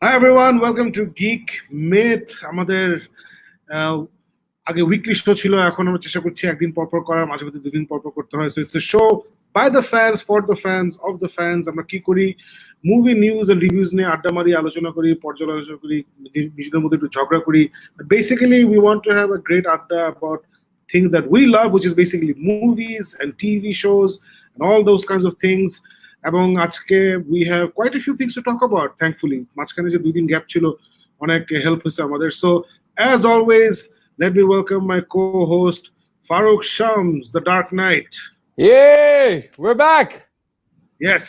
Hi everyone, welcome to Geek Myth. আমাদের আগে weekly show ছিল, এখন আমরা চেষ্টা করছি একদিন পরপর করার, মাঝে মধ্যে দুদিন পরপর করতে হয়। So it's a show by the fans, for the fans, of the fans. আমরা কি করি, মুভি নিউজ এন্ড রিভিউজ নিয়ে আড্ডা মারি, আলোচনা করি, পর্যালোচনা করি, নিজেদের মধ্যে একটু ঝগড়া করি। Basically we want to have a great আড্ডা about things that we love, which is basically movies and TV shows and all those kinds of things. এবং আজকে we have quite a few things to talk about, thankfully. মাঝখানে যে 2 দিন gap ছিল, অনেক help হয়েছে আমাদের। So as always, let me welcome my co-host Farooq Shams, the Dark Knight. Yay! We're back. Yes.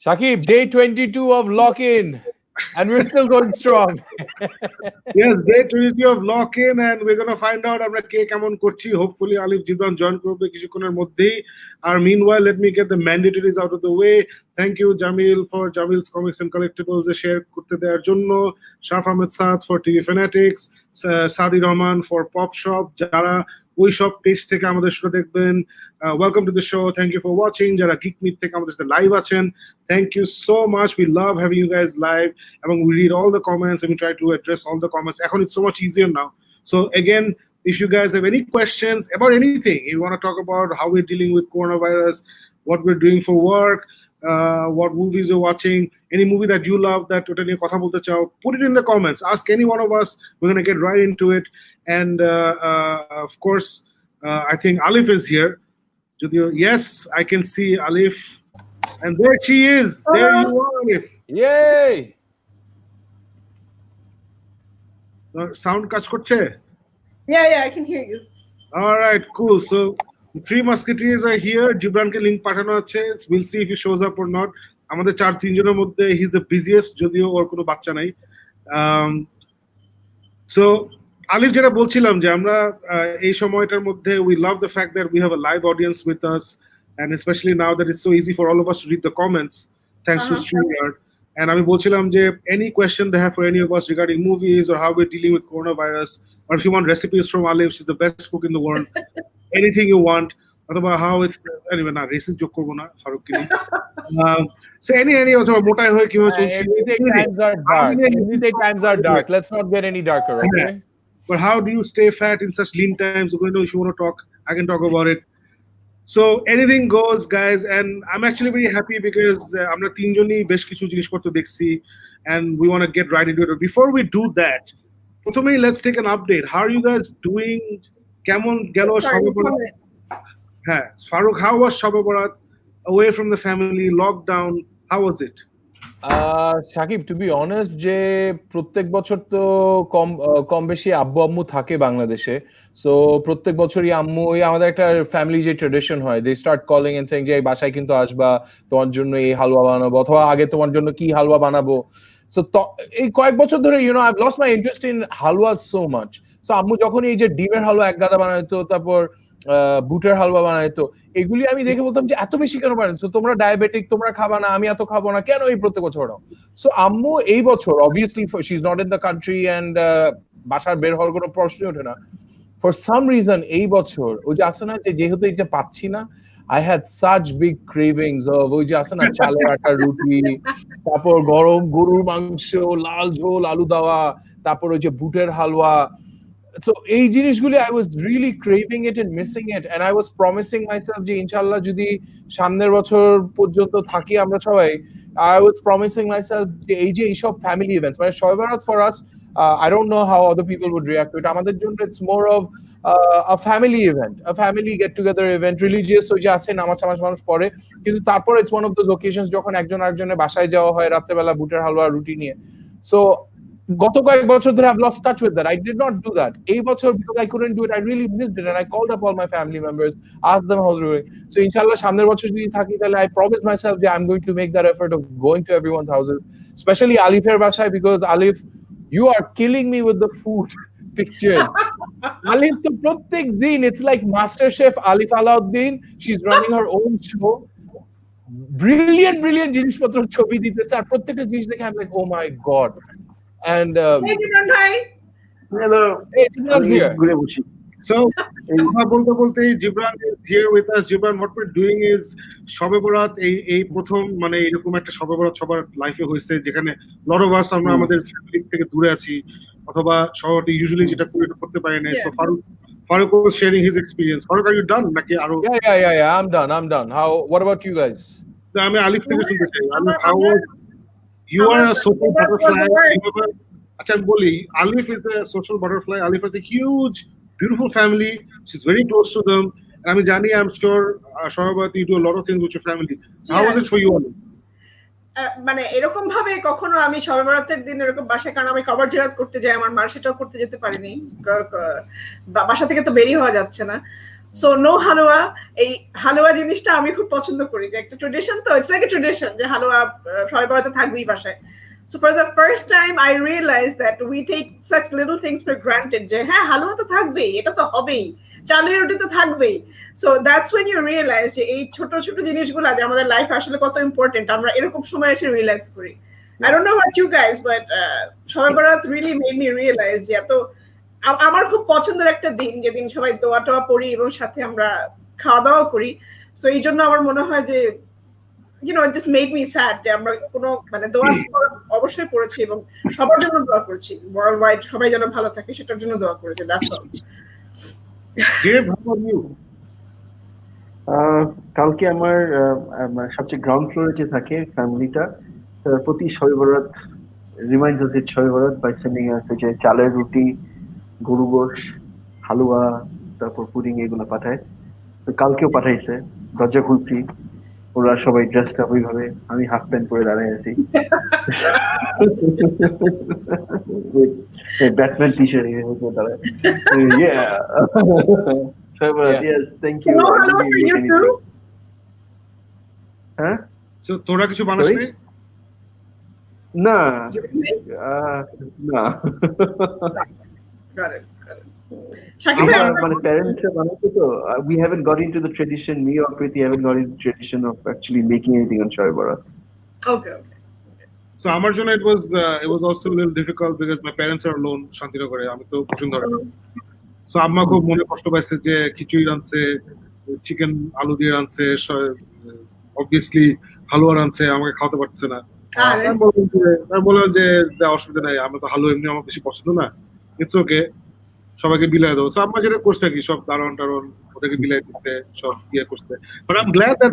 Shakib, day 22 of lock-in, and we're still going strong. Yes, day 22 of lock-in, and we're gonna find out আমরা কে কেমন করছি. Hopefully Alif Jibran join করবে কিছুক্ষণের মধ্যেই. And meanwhile, let me get the mandatories out of the way. Thank you Jamil for Jamil's Comics and Collectibles share করতে দেওয়ার জন্য, Shaf Ahmed Saad for TV Fanatics, Sadi Rahman for Pop Shop, যারা ওই সব page থেকে আমাদের show দেখবেন, welcome to the show, thank you for watching. যারা গিক মিথ থেকে আমাদের সাথে লাইভ আছেন, thank you so much, we love having you guys live, এবং we read all the comments and we try to address all the comments. এখন it's so much easier now. So again, if you guys have any questions about anything, you want to talk about how we're dealing with coronavirus, what we're doing for work, what movies you're watching, any movie that you love that ওটা নিয়ে কথা বলতে চাও, put it in the comments, ask any one of us, we're going to get right into it. And of course, I think Alif is here. Yes, I can see Alif, and there she is. There you are, Alif. Yay! Sound কাজ করছে? Yeah, I can hear you. All right, cool. So the 3 musketeers are here. Jibranকে link পাঠানো আছে. We'll see if he shows up or not. আমাদের 4-3 জনের মধ্যে he's the busiest, যদিও ওর কোনো বাচ্চা নাই. So আলিফ, যেটা বলছিলাম যে আমরা এই সময়টার মধ্যে we love the fact that we have a live audience with us, and especially now that it's so easy for all of us to read the comments thanks to StreamYard. And আমি বলছিলাম যে any question they have for any of us regarding movies or how we're dealing with coronavirus, or if you want recipes from Alif, she's the best cook in the world, anything you want, অথবা how it's anyway, না recipe যোগ করবো না ফারুক কে so any অথবা মোটাই হয়ে কিভাবে চলছে, times are dark. Let's not get any darker, okay? But how do you stay fat in such lean times? If you want to talk, I can talk about it. So anything goes, guys, and I'm actually very happy because আমরা তিনজনই বেশ কিছু জিনিসপত্র দেখছি, and we want to get right into it. Before we do that, প্রথমেই let's take an update. How are you guys doing? কেমন গেল শবে বরাত? হ্যাঁ, Farooq, how was শবে বরাত? Away from the family, lockdown, how was it? Shakib, to be honest, যে প্রত্যেক বছর তো কম বেশি আব্বু আম্মু থাকে বাংলাদেশে, সো প্রত্যেক বছরই আম্মু, আমাদের একটা ফ্যামিলি যে ট্রেডিশন হয়, they start calling and saying যে এই বাসায় কিন্তু আসবা, তোমার জন্য এই হালুয়া বানাবো, অথবা আগে তোমার জন্য কি হালুয়া বানাবো। সো এই কয়েক বছর ধরে I've lost my interest in halwa so much. So আম্মু যখন এই যে ডিমের হালুয়া এক গাদা বানাইতো, তারপর বুটের হালুয়া বানাইতো, এগুলি আমি দেখে বলতাম যে এত বেশি কেন বানাচ্ছো, তোমরা ডায়াবেটিক, তোমরা খাবা না, আমি এত খাবো না, কেন এই প্রত্যেক বছর বানাও? সো আম্মু এই বছর obviously she is not in the country and বাসার বের হওয়ার কোনো প্রশ্নই ওঠে না, ফর সাম রিজন এই বছর ওই যে আসে না যে যেহেতু এটা পাচ্ছি না, I had such big cravings of ওই যে আসে না চালের আটার রুটি, তারপর গরম গরুর মাংস, লাল ঝোল, আলু দেওয়া, তারপর ওই যে বুটের হালুয়া। So এই জিনিসগুলি I was really craving it and missing it, and I was promising myself যে ইনশাআল্লাহ যদি সামনের বছর পর্যন্ত থাকি আমরা সবাই, I was promising myself যে এই যে এইসব family events, মানে শবে বরাত for us, I don't know how other people would react to it. আমাদের জন্য it's more of a family event, a family get together event, religious ওই যে আছে নামাজ মানুষ পড়ে, কিন্তু তারপর it's one of those occasions যখন একজন আরেকজনের বাসায় যাওয়া হয় রাত্রেবেলা বুটের হালুয়া রুটি নিয়ে। So গত কয়েক বছর ধরে I've lost touch with that. I did not do that. এই বছর because I couldn't do it, I really missed it, and I called up all my family members, asked them how they're doing. So inshallah সামনের বছর যদি থাকি তাহলে I promised myself that I'm going to make that effort of going to everyone's houses, especially Alifের বাসায়, because Alif, you are killing me with the food pictures. Alif তো প্রত্যেক দিন it's like Master Chef Alif Alauddin, she's running her own show, brilliant জিনিসপত্র ছবি দিতেছে, আর প্রত্যেকটা জিনিস দেখে I'm like, oh my god. And Hey, Jibran bhai. Hello. Hey, Jibran's here. So, কথা বলতে বলতে Jibran is here with us. Jibran, what we're doing is শবে বরাত এই প্রথম মানে এরকম একটা শবে বরাত সবার লাইফে হয়েছে যেখানে lot of us আমরা আমাদের ফ্যামিলি থেকে দূরে আছি অথবা শহরটি ইউজুয়ালি যেটা করতে পারি না। So Farooq was sharing his experience. Farooq, are you done নাকি আরো? Yeah. I'm done. What about you guys? আমি আলিফ থেকে শুনতে চাই। আলিফ, how was you are a social butterfly. আচ্ছা আমি বলি, Alif is a social butterfly. Alif has a huge, beautiful family. She's very close to them. And আমি জানি, I'm sure, Shoabat, you do a lot of things with your family. So how was it for you, Alif? মানে এরকম ভাবে কখনো আমি শবে বরাতের দিন এরকম বাসায়, কারণ আমি কবর জিয়ারত করতে যাই আমার মার, সেটাও করতে যেতে পারিনি, বাসা থেকে তো বেরিয়ে হওয়া যাচ্ছে না। সো নো হালুয়া। এই হালুয়া জিনিসটা আমি খুব পছন্দ করি, যে একটা ট্রেডিশন, তো ইটস লাইক এ ট্রেডিশন যে হালুয়া শবে বরাতে থাকবেই বাসায়। So for the first time I realized that we take such little things for granted, যে হ্যাঁ হালুয়া তো থাকবেই, এটা তো হবেই, চালের রুটি তো থাকবেই। So that's when you realize যে এই ছোট ছোট জিনিসগুলো যে আমাদের লাইফ আসলে কত ইম্পর্টেন্ট, আমরা এরকম সময় এসে রিয়েলাইজ করি। I don't know about you guys, but শবে বরাত really made me realize যে এত আমার খুব পছন্দের একটা দিন, যেদিন সবাই দোয়া টোয়া পড়ি এবং সাথে আমরা খাওয়া দাওয়া করি। সো এই জন্য আমার মনে হয় যে you know, it just made me sad যে আমরা কোনো মানে দোয়া অবশ্যই পড়েছি এবং সবার জন্য দোয়া করছি, ওয়ার্ল্ড ওয়াইড সবাই যেন ভালো থাকে সেটার জন্য দোয়া করেছি। That's all. কালকে আমার সবচেয়ে গ্রাউন্ড ফ্লোরে যে থাকে ফ্যামিলিটা, প্রতি শবে বরাত রিমাইন্ডস আস ইট শবে বরাত বাই সেন্ডিং আস যে চালের রুটি, গরু গোশ, হালুয়া, তারপর পুডিং এগুলো পাঠায়। তো কালকেও পাঠাইছে, দরজা খুলছি, ওরা সবাই ড্রেসড আপ ওইভাবে, আমি হাফ প্যান্ট পরে দাঁড়ায় আছি, ব্যাটম্যান টি শার্ট দাঁড়ায়। Yes, thank you. হ্যাঁ, So তোরা কিছু বানাস নাই? না না, মানে প্যারেন্টস বানাতো তো, we haven't got into the tradition, me or Preeti haven't got into the tradition of actually making anything on Shoaib Barat. Okay. So আমার জন্য it was also a little difficult because my parents are alone শান্তিনগরে, আমি তো Bashundhara. So আম্মা খুব মনে কষ্ট পাইছে যে খিচুড়ি রাঁধছে, চিকেন আলু দিয়ে রাঁধছে, obviously হালুয়া রাঁধছে, আমাকে খাওয়াতে পারছে না। আমি বললাম যে অসুবিধা নাই, আমি তো হালুয়া এমনি আমার বেশি পছন্দ না, ইটস ওকে, সবাইকে বিলাই দেবো। আমরা যেটা করছে কি সব দারণ টারণ ওদেরকে বিলাই দিচ্ছে, সব ইয়ে করছে। But I'm glad that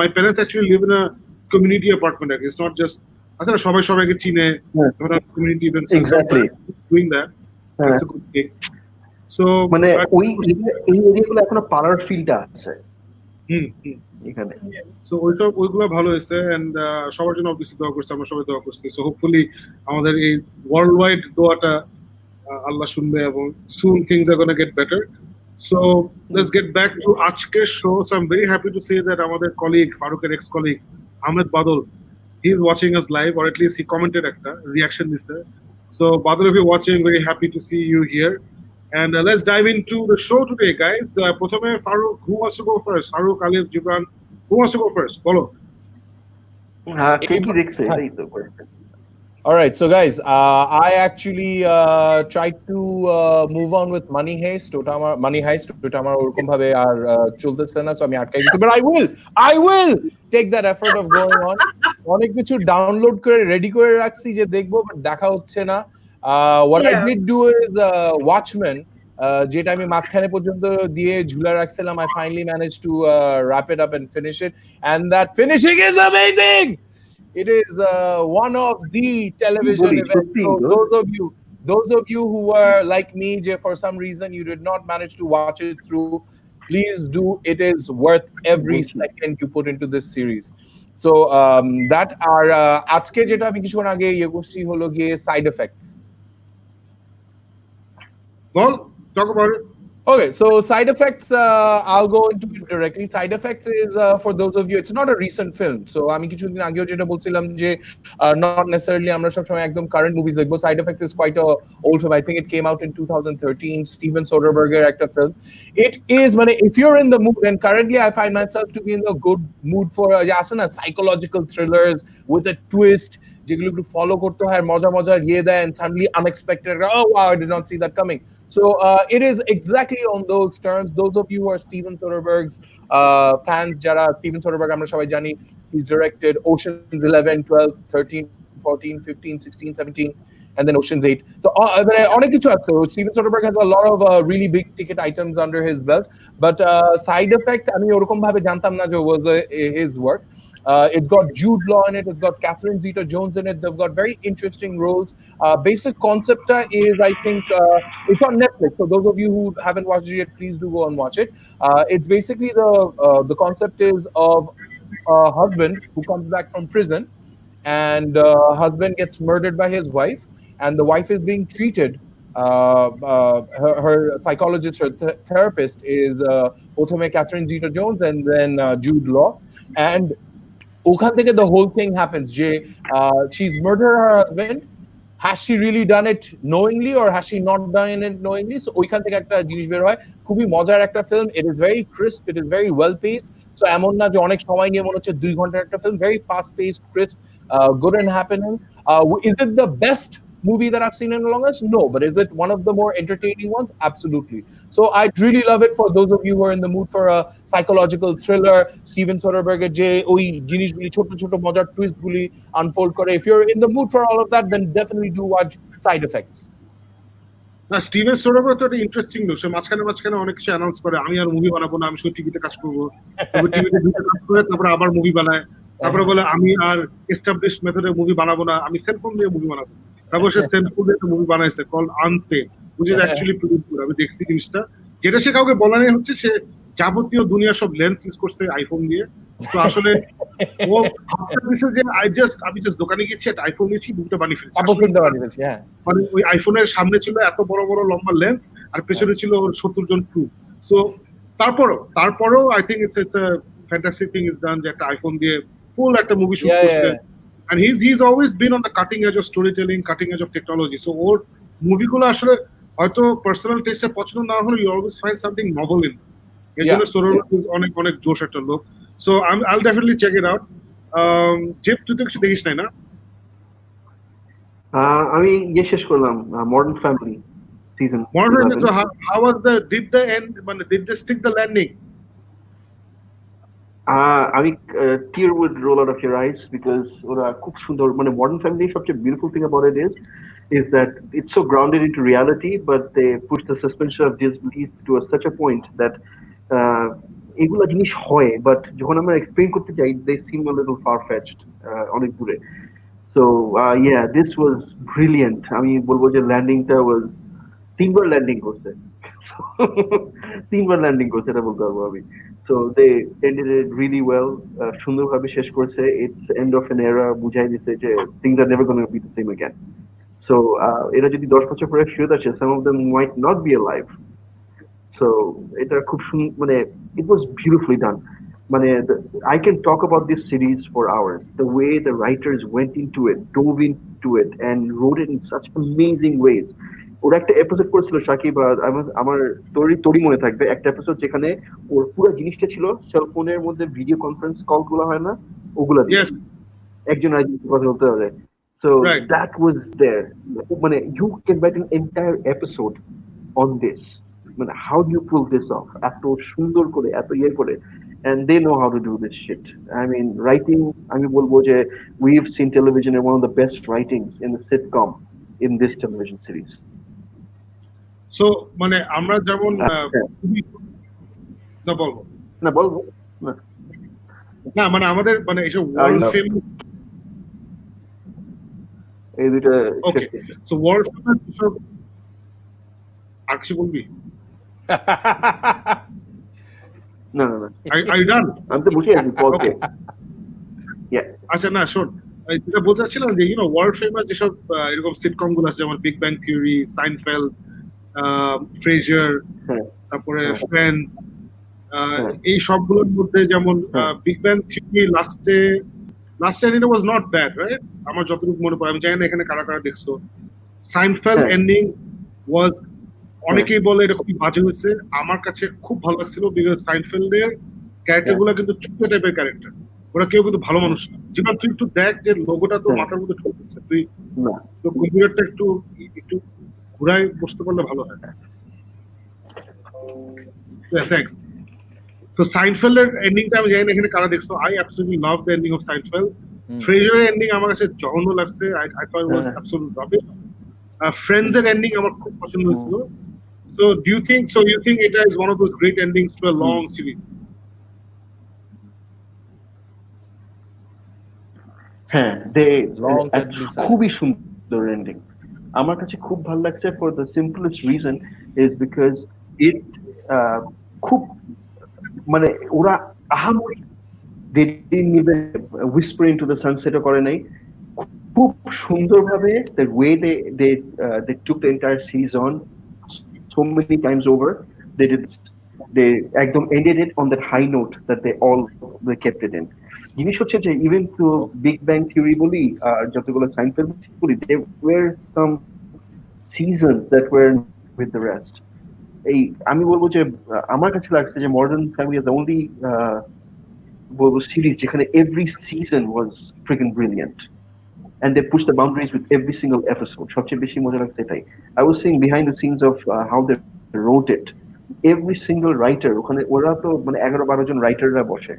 my parents actually live in a community apartment. It's not just আসলে সবাই সবাইকে চিনে, community events, exactly doing that. That's a good thing. So মানে ওই এই এরিয়াগুলো এখনো পাড়ার ফিলটা আছে এখানে। সো ওইগুলো ভালো হয়েছে, এন্ড সবার জন্য অবভিয়াসলি দোয়া করছি, আমরা সবাই দোয়া করছি। সো হোপফুলি আমাদের এই ওয়ার্ল্ড ওয়াইড দোয়াটা আল্লাহ শুনবে এবং soon things are going to get better. So let's get back to আজকের show. So I'm very happy to say that আমাদের colleague, ফারুকের ex colleague Ahmed Badal, he is watching us live, or at least he commented একটা reaction দিছে. So Badal, if you're watching, very happy to see you here. And let's dive into the show today, guys. প্রথমে Farooq, who wants to go first? Farooq, Alif, Gibran, who wants to go first? বলো। কে কি দেখছে এই তো। All right, so guys, I actually tried to move on with Money Heist. ওটা আমার ওরকম ভাবে আর চলতেছে না, so আমি আটকে গেছি, but I will take that effort of going on. অনেক কিছু ডাউনলোড করে রেডি করে রাখছি যে দেখবো, বাট দেখা হচ্ছে না। What I did do is Watchmen, যেটা আমি মাঝখানে পর্যন্ত দিয়ে ঝুলা রাখছিলাম, I finally managed to wrap it up and finish it, and that finishing is amazing. It is one of the television events. So those of you who were like me, for some reason you did not manage to watch it through, please do. It is worth every second you put into this series. So that are আজকে যেটা আমি কিছুক্ষণ আগে ইয়ে করছি হলো গিয়ে side effects. Well, talk about it. Okay, so side effects, I'll go into it directly. Side effects is, for those of you, it's not a recent film. So আমি কিছুদিন আগেও যেটা বলছিলাম যে not necessarily আমরা সবসময় একদম current movies দেখবো. Side effects is quite a old film. I think it came out in 2013. Steven Soderbergh একটা film. It is, মানে if you're in the mood, and currently I find myself to be in the good mood for psychological thrillers with a twist, যেগুলো একটু follow করতে হয়, মজা মজার ইয়ে দেয়, and suddenly unexpected, oh wow, I did not see that coming. So it is exactly on those terms. Those of you who are Steven Soderbergh's fans, যারা Steven Soderbergh আমরা সবাই জানি, he's directed Oceans 11, 12, 13, 14, 15, 16, 17, and then Ocean's 8. So অনেক কিছু আছে. So Steven Soderbergh has a lot of really big ticket items under his belt. But Side Effect, আমি ওরকম ভাবে জানতাম না যে was his work. It's got Jude Law in it. It's got Catherine Zeta-Jones in it. They've got very interesting roles. Basic concept is, I think, it's on Netflix. So those of you who haven't watched it yet, please do go and watch it. It's basically the concept is of a husband who comes back from prison, and husband gets murdered by his wife, and the wife is being treated. Her psychologist, her therapist is প্রথমে Catherine Zeta-Jones and then Jude Law. And ওখান থেকে the whole thing happens যে she's murdered her husband. Has she really done it knowingly or has she not done it knowingly? So ওইখান থেকে একটা জিনিস বের হয়, খুবই মজার একটা film. It is very crisp, it is very well paced. So এমন না যে অনেক সময় নিয়ে মনে হচ্ছে 2 ঘন্টার একটা film. Very fast paced, crisp, good and happening. Is it the best movie that I've seen in the longest? No, but is it one of the more entertaining ones? Absolutely. So I'd really love it for those of you who are in the mood for a psychological thriller. Steven Soderbergh যে ওই জিনিসগুলি ছোট ছোট মজার twist গুলি unfold করে. If you're in the mood for all of that, then definitely do watch Side Effects. না, Steven Soderbergh তো একটা ইন্টারেস্টিং লোক। সে মাঝখানে অনেক কিছু অ্যানাউন্স করে, আমি আর মুভি বানাবো না, আমি শুধু টিভিতে কাজ করবো। তারপর টিভিতে দুটো কাজ করে তারপরে আবার মুভি বানায়। তারপরে বলে আমি আর এস্টাবলিশড মেথডে মুভি বানাবো না, আমি সেলফোন দিয়ে মুভি বানাবো। তারপর সে সেলফোন দিয়ে একটা মুভি বানাইছে call unseen, which is actually pretty good. আমি দেখছি জিনিসটা, যেটা সে কাউকে বলা নেই হচ্ছে সে যাবতীয় দুনিয়ার সব লেন্স ইউজ করছে আইফোন দিয়ে। তো আসলে ও ভাবতেছে যে আমি জাস্ট দোকানে গেছি একটা আইফোন নিয়েছি, মুভিটা বানিয়ে ফেলছি। মানে ওই আইফোনের সামনে ছিল এত বড় বড় লম্বা লেন্স আর পেছনে ছিল ওর 70 জন ক্রু। সো তারপরও I think it's a fantastic thing is done যে একটা আইফোন দিয়ে ফুল একটা মুভি শুট করছে। And he's always been on the cutting edge of storytelling, cutting edge of technology. So ওর মুভিগুলো আসলে হয়তো পার্সোনাল টেস্টে পছন্দ না হলে you always find something novel in. এর জন্য সোডারবার্গ অনেক জোশ একটা লোক। So I'll definitely check it out. জিপ, তুই তো কিছু দেখিস নাই না? আমি শেষ করলাম modern family season. So how was did they stick the landing? আমি tear would roll out of your eyes because ওরা খুব সুন্দর, মানে মডার্ন ফ্যামিলি সবচেয়ে beautiful thing about it is that it's so grounded into reality, but they push the suspension of disbelief to such a point that এগুলা জিনিস হয়, but যখন আমরা এক্সপ্লেইন করতে যাই they seem a little far fetched, অনেক দূরে। So this was brilliant. আমি বলবো যে ল্যান্ডিংটা was তিনবার ল্যান্ডিং করছে, এটা বলতে পারবো আমি। So they ended it really well. সুন্দরভাবে শেষ করেছে। It's end of an era, বুঝাই দিছে যে things are never going to be the same again. So এরা যদি 10 বছর পরে ফিরে আসে, some of them might not be alive. So এটা খুব মানে it was beautifully done. মানে I can talk about this series for hours. The way the writers went into it, dove into it, and wrote it in such amazing ways. ওর একটা episode করেছিল সাকিব, আমার তোরই মনে থাকবে, একটা এপিসোড যেখানে ওর পুরো জিনিসটা ছিল সেলফোনের মধ্যে ভিডিও কনফারেন্স কল গুলো হয় না, ওগুলা একজন আরেকজনের কথা বলতে পারে। So that was there. মানে you can write an entire episode on this. মানে how do you pull this off? এত সুন্দর করে, এত ইয়ে করে, and they know how to do this shit. I mean, writing, আমি বলবো যে we've seen television as one of the best writings in the sitcom in this television series. So মানে আমরা যেমন বলবো না মানে আমাদের মানে এইসব ওয়ার্ল্ড ফেমাস এই দুটো সো ওয়ার্ল্ড ফেমাস সব আর কিছু বলবি? না are you done? আমি তো বুঝে আছি বলতে। আচ্ছা না শোন, যেটা বলতে চাচ্ছিলাম যে ওয়ার্ল্ড ফেমাস যেসব এরকম সিটকম গুলো আছে, যেমন বিগ ব্যাং থিওরি, সাইনফেল্ড, ফ্রেজার, তারপরে ফ্রেন্ডস, এই সবগুলোর মধ্যে যেমন বিগ ব্যাং থিওরি লাস্টে ending was not bad, right? আমার যতটুকু মনে পড়ে, আমি জানি না এখানে কারা কারা দেখছো। সাইনফেল্ড এন্ডিং ওয়াজ, অনেকেই বলে এটা খুব বাজে হয়েছে, আমার কাছে খুব ভালো লাগছিল বিকজ সাইনফেল্ডের ক্যারেক্টার গুলো কিন্তু চুপে টাইপের ক্যারেক্টার, ওরা কেউ কিন্তু ভালো মানুষ না। জীবন তুই একটু দেখ যে লোগোটা তোর মাথার মধ্যে ঢুকছে, তুই না তো কম্পিউটারটা একটু একটু ঘুরায় বসতে পারলে ভালো হয়। থ্যাঙ্কস। তো সাইনফেল্ডের এন্ডিংটা আমি জানি না এখানে কারা দেখছো। I absolutely love the ending of Seinfeld. ফ্রেজারের এন্ডিং আমার কাছে জঘন্য লাগছে। I thought it was absolute rubbish. Friends এর এন্ডিং আমার খুব পছন্দ হয়েছিল। So do you think it is one of those great endings to a long series? হ্যাঁ, খুবই সুন্দর এন্ডিং। আমার কাছে খুব ভালো লাগছে for the simplest reason is because it খুব মানে ওরা আহামরি they didn't even whisper into the sunset করে নাই। খুব সুন্দরভাবে the way they took the entire series on so many times over, they একদম ended it on that high note that they kept it in. জিনিস হচ্ছে যে even to Big Bang Theory বলি আর যতগুলো সাইনফেল্ড বলি, there were some seasons that were with the rest. এই আমি বলবো যে আমার কাছে লাগছে যে modern family is the only বলবো সিরিজ যেখানে every season was freaking brilliant and they pushed the boundaries with every single episode. সবচেয়ে বেশি মজা লাগছে এটাই। I was seeing behind the scenes of how they wrote it. Every single writer, ওখানে ওরা তো মানে 11-12 জন রাইটাররা বসে,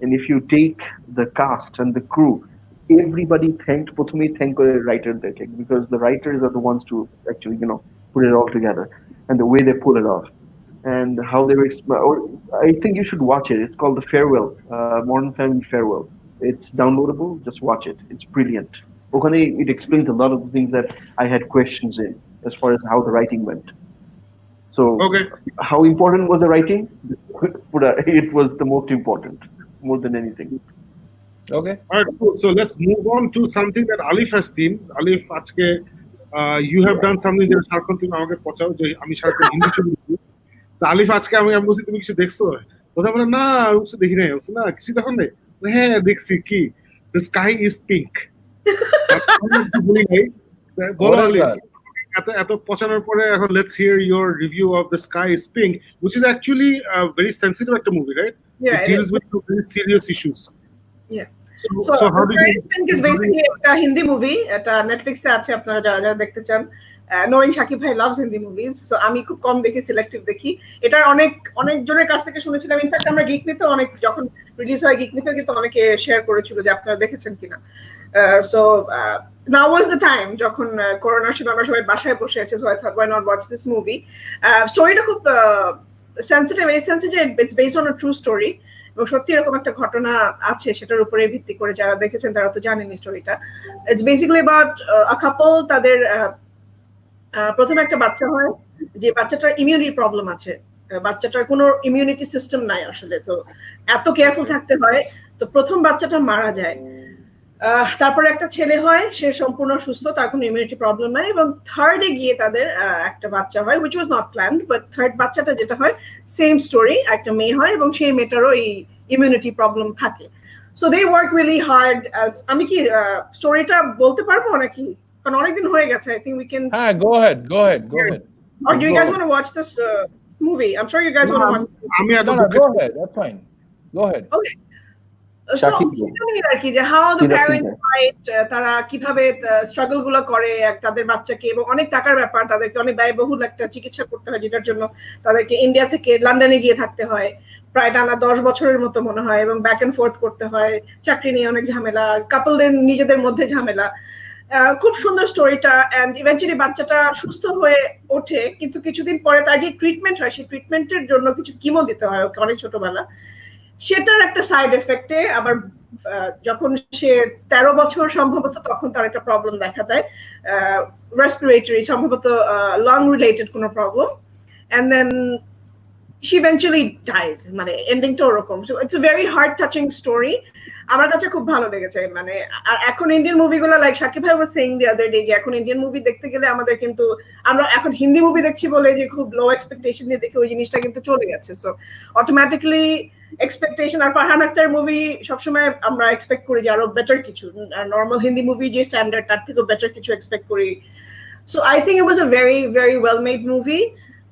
and if you take the cast and the crew, everybody প্রথমেই thank করে রাইটারদেরকে, because the writers are the ones to actually put it all together and the way they pull it off and how they were I think you should watch it. It's called The Farewell, Modern Family Farewell. It's downloadable, just watch it. It's brilliant. ওখানে it explains a lot of the things that I had questions in as far as how the writing went. So okay, how important was the writing? It was the most important, more than anything. Okay. All right, cool. So let's move on to something that Alif has seen. Alif, আজকে you have done something that সারাক্ষণ তুমি আমাকে পচাও যে আমি সারাক্ষণ হিন্দি ছবি দেখি। So Alif, আজকে আমি বলছি তুমি কিছু দেখছো? কথা বলে না আমি কিছু দেখি নাই। বলছি না কিছু দেখো না? হ্যাঁ দেখছি। কি? The sky is pink. বলি নাই। বলো আলিফ। এত পচানোর পরে এখন let's hear your review of The Sky is Pink, which is actually a very sensitive একটা movie, right? Yeah, it deals with very serious issues. Yeah. So how do you think is basically একটা Hindi movie, এটা নেটফ্লিক্সে আছে, আপনারা যারা দেখতে চান। knowing Shakib ভাই loves হিন্দি মুভিজ, সো আমি খুব কম দেখি, সিলেক্টিভ দেখি। এটার অনেক জনের কাছ থেকে শুনেছিলাম, ইনফ্যাক্ট আমরা গিক মিথে অনেক যখন রিলিজ হয় গিক মিথে কিন্তু অনেকে শেয়ার করেছিল যে আপনারা দেখেছেন কিনা। So now was the time যখন করোনার সময় আমরা সবাই বাসায় বসে আছি, so I thought why not watch this movie. স্টোরিটা খুব সেনসিটিভ, এই সেন্সে it's based on a true story, এবং সত্যি এরকম একটা ঘটনা আছে, সেটার উপরে ভিত্তি করে যারা দেখেছেন তারা তো জানেন স্টোরিটা। ইটস বেসিক্যালি অ্যাবাউট আ কাপল, তাদের প্রথমে একটা বাচ্চা হয়, যে বাচ্চাটার ইমিউনিটি প্রবলেম আছে, বাচ্চাটার কোনো ইমিউনিটি সিস্টেম নাই আসলে, তো এত কেয়ারফুল থাকতে হয়। তো প্রথম বাচ্চাটা মারা যায়, তারপরে একটা ছেলে হয়, সে সম্পূর্ণ সুস্থ, তার কোনো ইমিউনিটি প্রবলেম নাই, এবং থার্ডে গিয়ে তাদের একটা বাচ্চা হয়, which was not planned, but third বাচ্চাটা যেটা হয় সেম স্টোরি, একটা মেয়ে হয় এবং সেই মেয়েটারও এই ইমিউনিটি প্রবলেম থাকে। So they work really hard. আমি কি স্টোরিটা বলতে পারবো নাকি? কারণ অনেকদিন হয়ে গেছে। I think we can. Go ahead. Or do you guys want to watch this movie? I'm sure you guys want to watch. Go ahead. That's fine. Go ahead. Okay. So আর কি যে how the parents fight, তারা কিভাবে struggle গুলো করে তাদের বাচ্চাকে, এবং অনেক টাকার ব্যাপার, তাদেরকে অনেক ব্যয়বহুল একটা চিকিৎসা করতে হয়, যেটার জন্য তাদেরকে ইন্ডিয়া থেকে লন্ডনে গিয়ে থাকতে হয় প্রায় টানা 10 বছরের মতো মনে হয়, এবং ব্যাক এন্ড ফোর্থ করতে হয়, চাকরি নিয়ে অনেক ঝামেলা, কাপলদের নিজেদের মধ্যে ঝামেলা। খুব সুন্দর স্টোরিটা। এন্ড ইভেন্চুয়ালি বাচ্চাটা সুস্থ হয়ে ওঠে, কিন্তু কিছুদিন পরে তার যে ট্রিটমেন্ট হয়, সেই ট্রিটমেন্টের জন্য কিছু কিমো দিতে হয় ওকে অনেক ছোটবেলা। সেটার একটা সাইড এফেক্টে আবার যখন সে 13 বছর সম্ভবত, তখন তার একটা প্রবলেম দেখা দেয়, রেসপিরেটরি, সম্ভবত লং রিলেটেড কোনো problem, and then she eventually dies, মানে এন্ডিংটা ওরকম। So it's a very heart touching story, আমার কাছে খুব ভালো লেগেছে। মানে আর এখন ইন্ডিয়ান মুভিগুলো, লাইক শাকিব ভাই was saying the other day, যে এখন ইন্ডিয়ান মুভি দেখতে গেলে আমাদের কিন্তু, আমরা এখন হিন্দি মুভি দেখছি বলে যে খুব লো এক্সপেকটেশন নিয়ে দেখে ওই জিনিসটা কিন্তু চলে গেছে। সো অটোমেটিক্যালি এক্সপেকটেশন, আর ফারহান আক্তার মুভি সবসময় আমরা এক্সপেক্ট করি যে আরো বেটার কিছু, আর নর্মাল হিন্দি মুভি যে স্ট্যান্ডার্ড তার থেকেও বেটার কিছু এক্সপেক্ট করি। So I think it was a very very well made movie.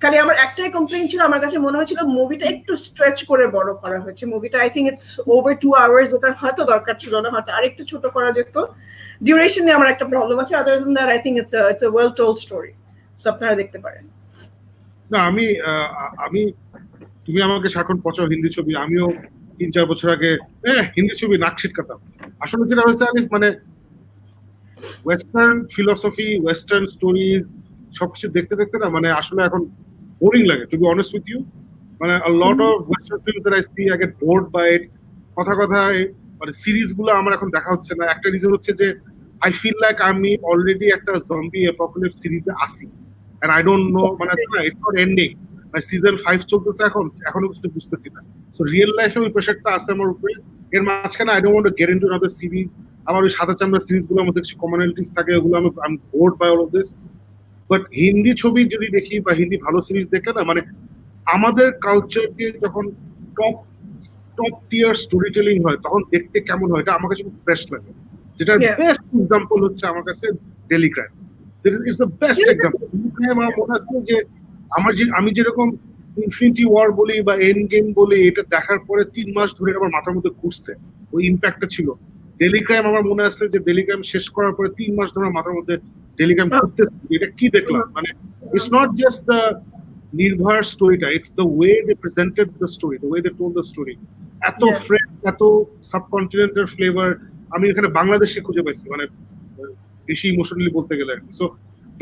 খালি আমার একটাই কমপ্লেইন ছিল, আমার কাছে মনে হয়েছিল মুভিটা একটু স্ট্রেচ করে বড় করা হয়েছে। মুভিটা I think it's over 2 hours, যেটা হয়তো দরকার ছিল না, হয়তো আরেকটু ছোট করা যেত। ডিউরেশন নিয়ে আমার একটা প্রবলেম আছে, other than that I think it's a well told story. So আপনারা দেখতে পারেন। না আমি তুমি আমাকে সারাক্ষণ পচাও হিন্দি ছবি, আমিও 3-4 বছর আগে হিন্দি ছবি নাক ছিটকাতাম। আসলে যেটা হয়েছে আলিফ, মানে ওয়েস্টার্ন ফিলসফি, ওয়েস্টার্ন স্টোরিজ সবকিছু দেখতে দেখতে না মানে আসলে এখন বোরিং লাগে, to be honest with you. মানে a lot of western films that I see I get bored by it. কথায় মানে সিরিজ গুলো আমার এখন দেখা হচ্ছে না। একটা রিজন হচ্ছে যে I feel like আমি অলরেডি একটা জম্বি অ্যাপোকালিপস সিরিজে আছি and I don't know, মানে আছে না, it's not ending, মানে সিজন 5 চলতেছে এখনো কিছু বুঝতেছি না। সো রিয়েল লাইফে ওই প্রেশারটা আছে আমার উপরে। এর মাঝখানে I don't want to get into another series. আমার ওই সাদা চামড়া সিরিজ গুলোর মধ্যে কিছু কমনলিটিস থাকে, ওগুলো I'm bored by all of this. But Hindi ছবি যদি দেখি বা হিন্দি ভালো সিরিজ দেখে না, মানে আমাদের কালচারকে যখন টপ টিয়ার স্টোরি টেলিং হয় তখন দেখতে কেমন হয়, এটা আমার কাছে খুব ফ্রেশ লাগে। যেটার বেস্ট এক্সাম্পল হচ্ছে আমার কাছে daily crime. It's the best example. আমার মনে আছে যে আমি যেরকম ইনফিনিটি ওয়ার বলি বা এন্ড গেম বলি, এটা দেখার পরে 3 মাস ধরে আমার মাথার মধ্যে ঘুরছে, ওই ইম্প্যাক্টটা ছিল। ডেলি ক্রাইম আমার মনে আছে যে ডেলি ক্রাইম শেষ করার পরে 3 মাস ধরে মাথার মধ্যে ডেলি ক্রাইম ঘুরতে, এটা কি দেখলাম। মানে ইটস নট জাস্ট দ্য নির্ভর স্টোরিটা, it's the way they presented the story, the way they told the story. এত ফ্রেশ, এত সাবকন্টিনেন্টাল ফ্লেভার আমি এখানে বাংলাদেশে খুঁজে পাইছি, মানে বেশি ইমোশনালি বলতে গেলে। সো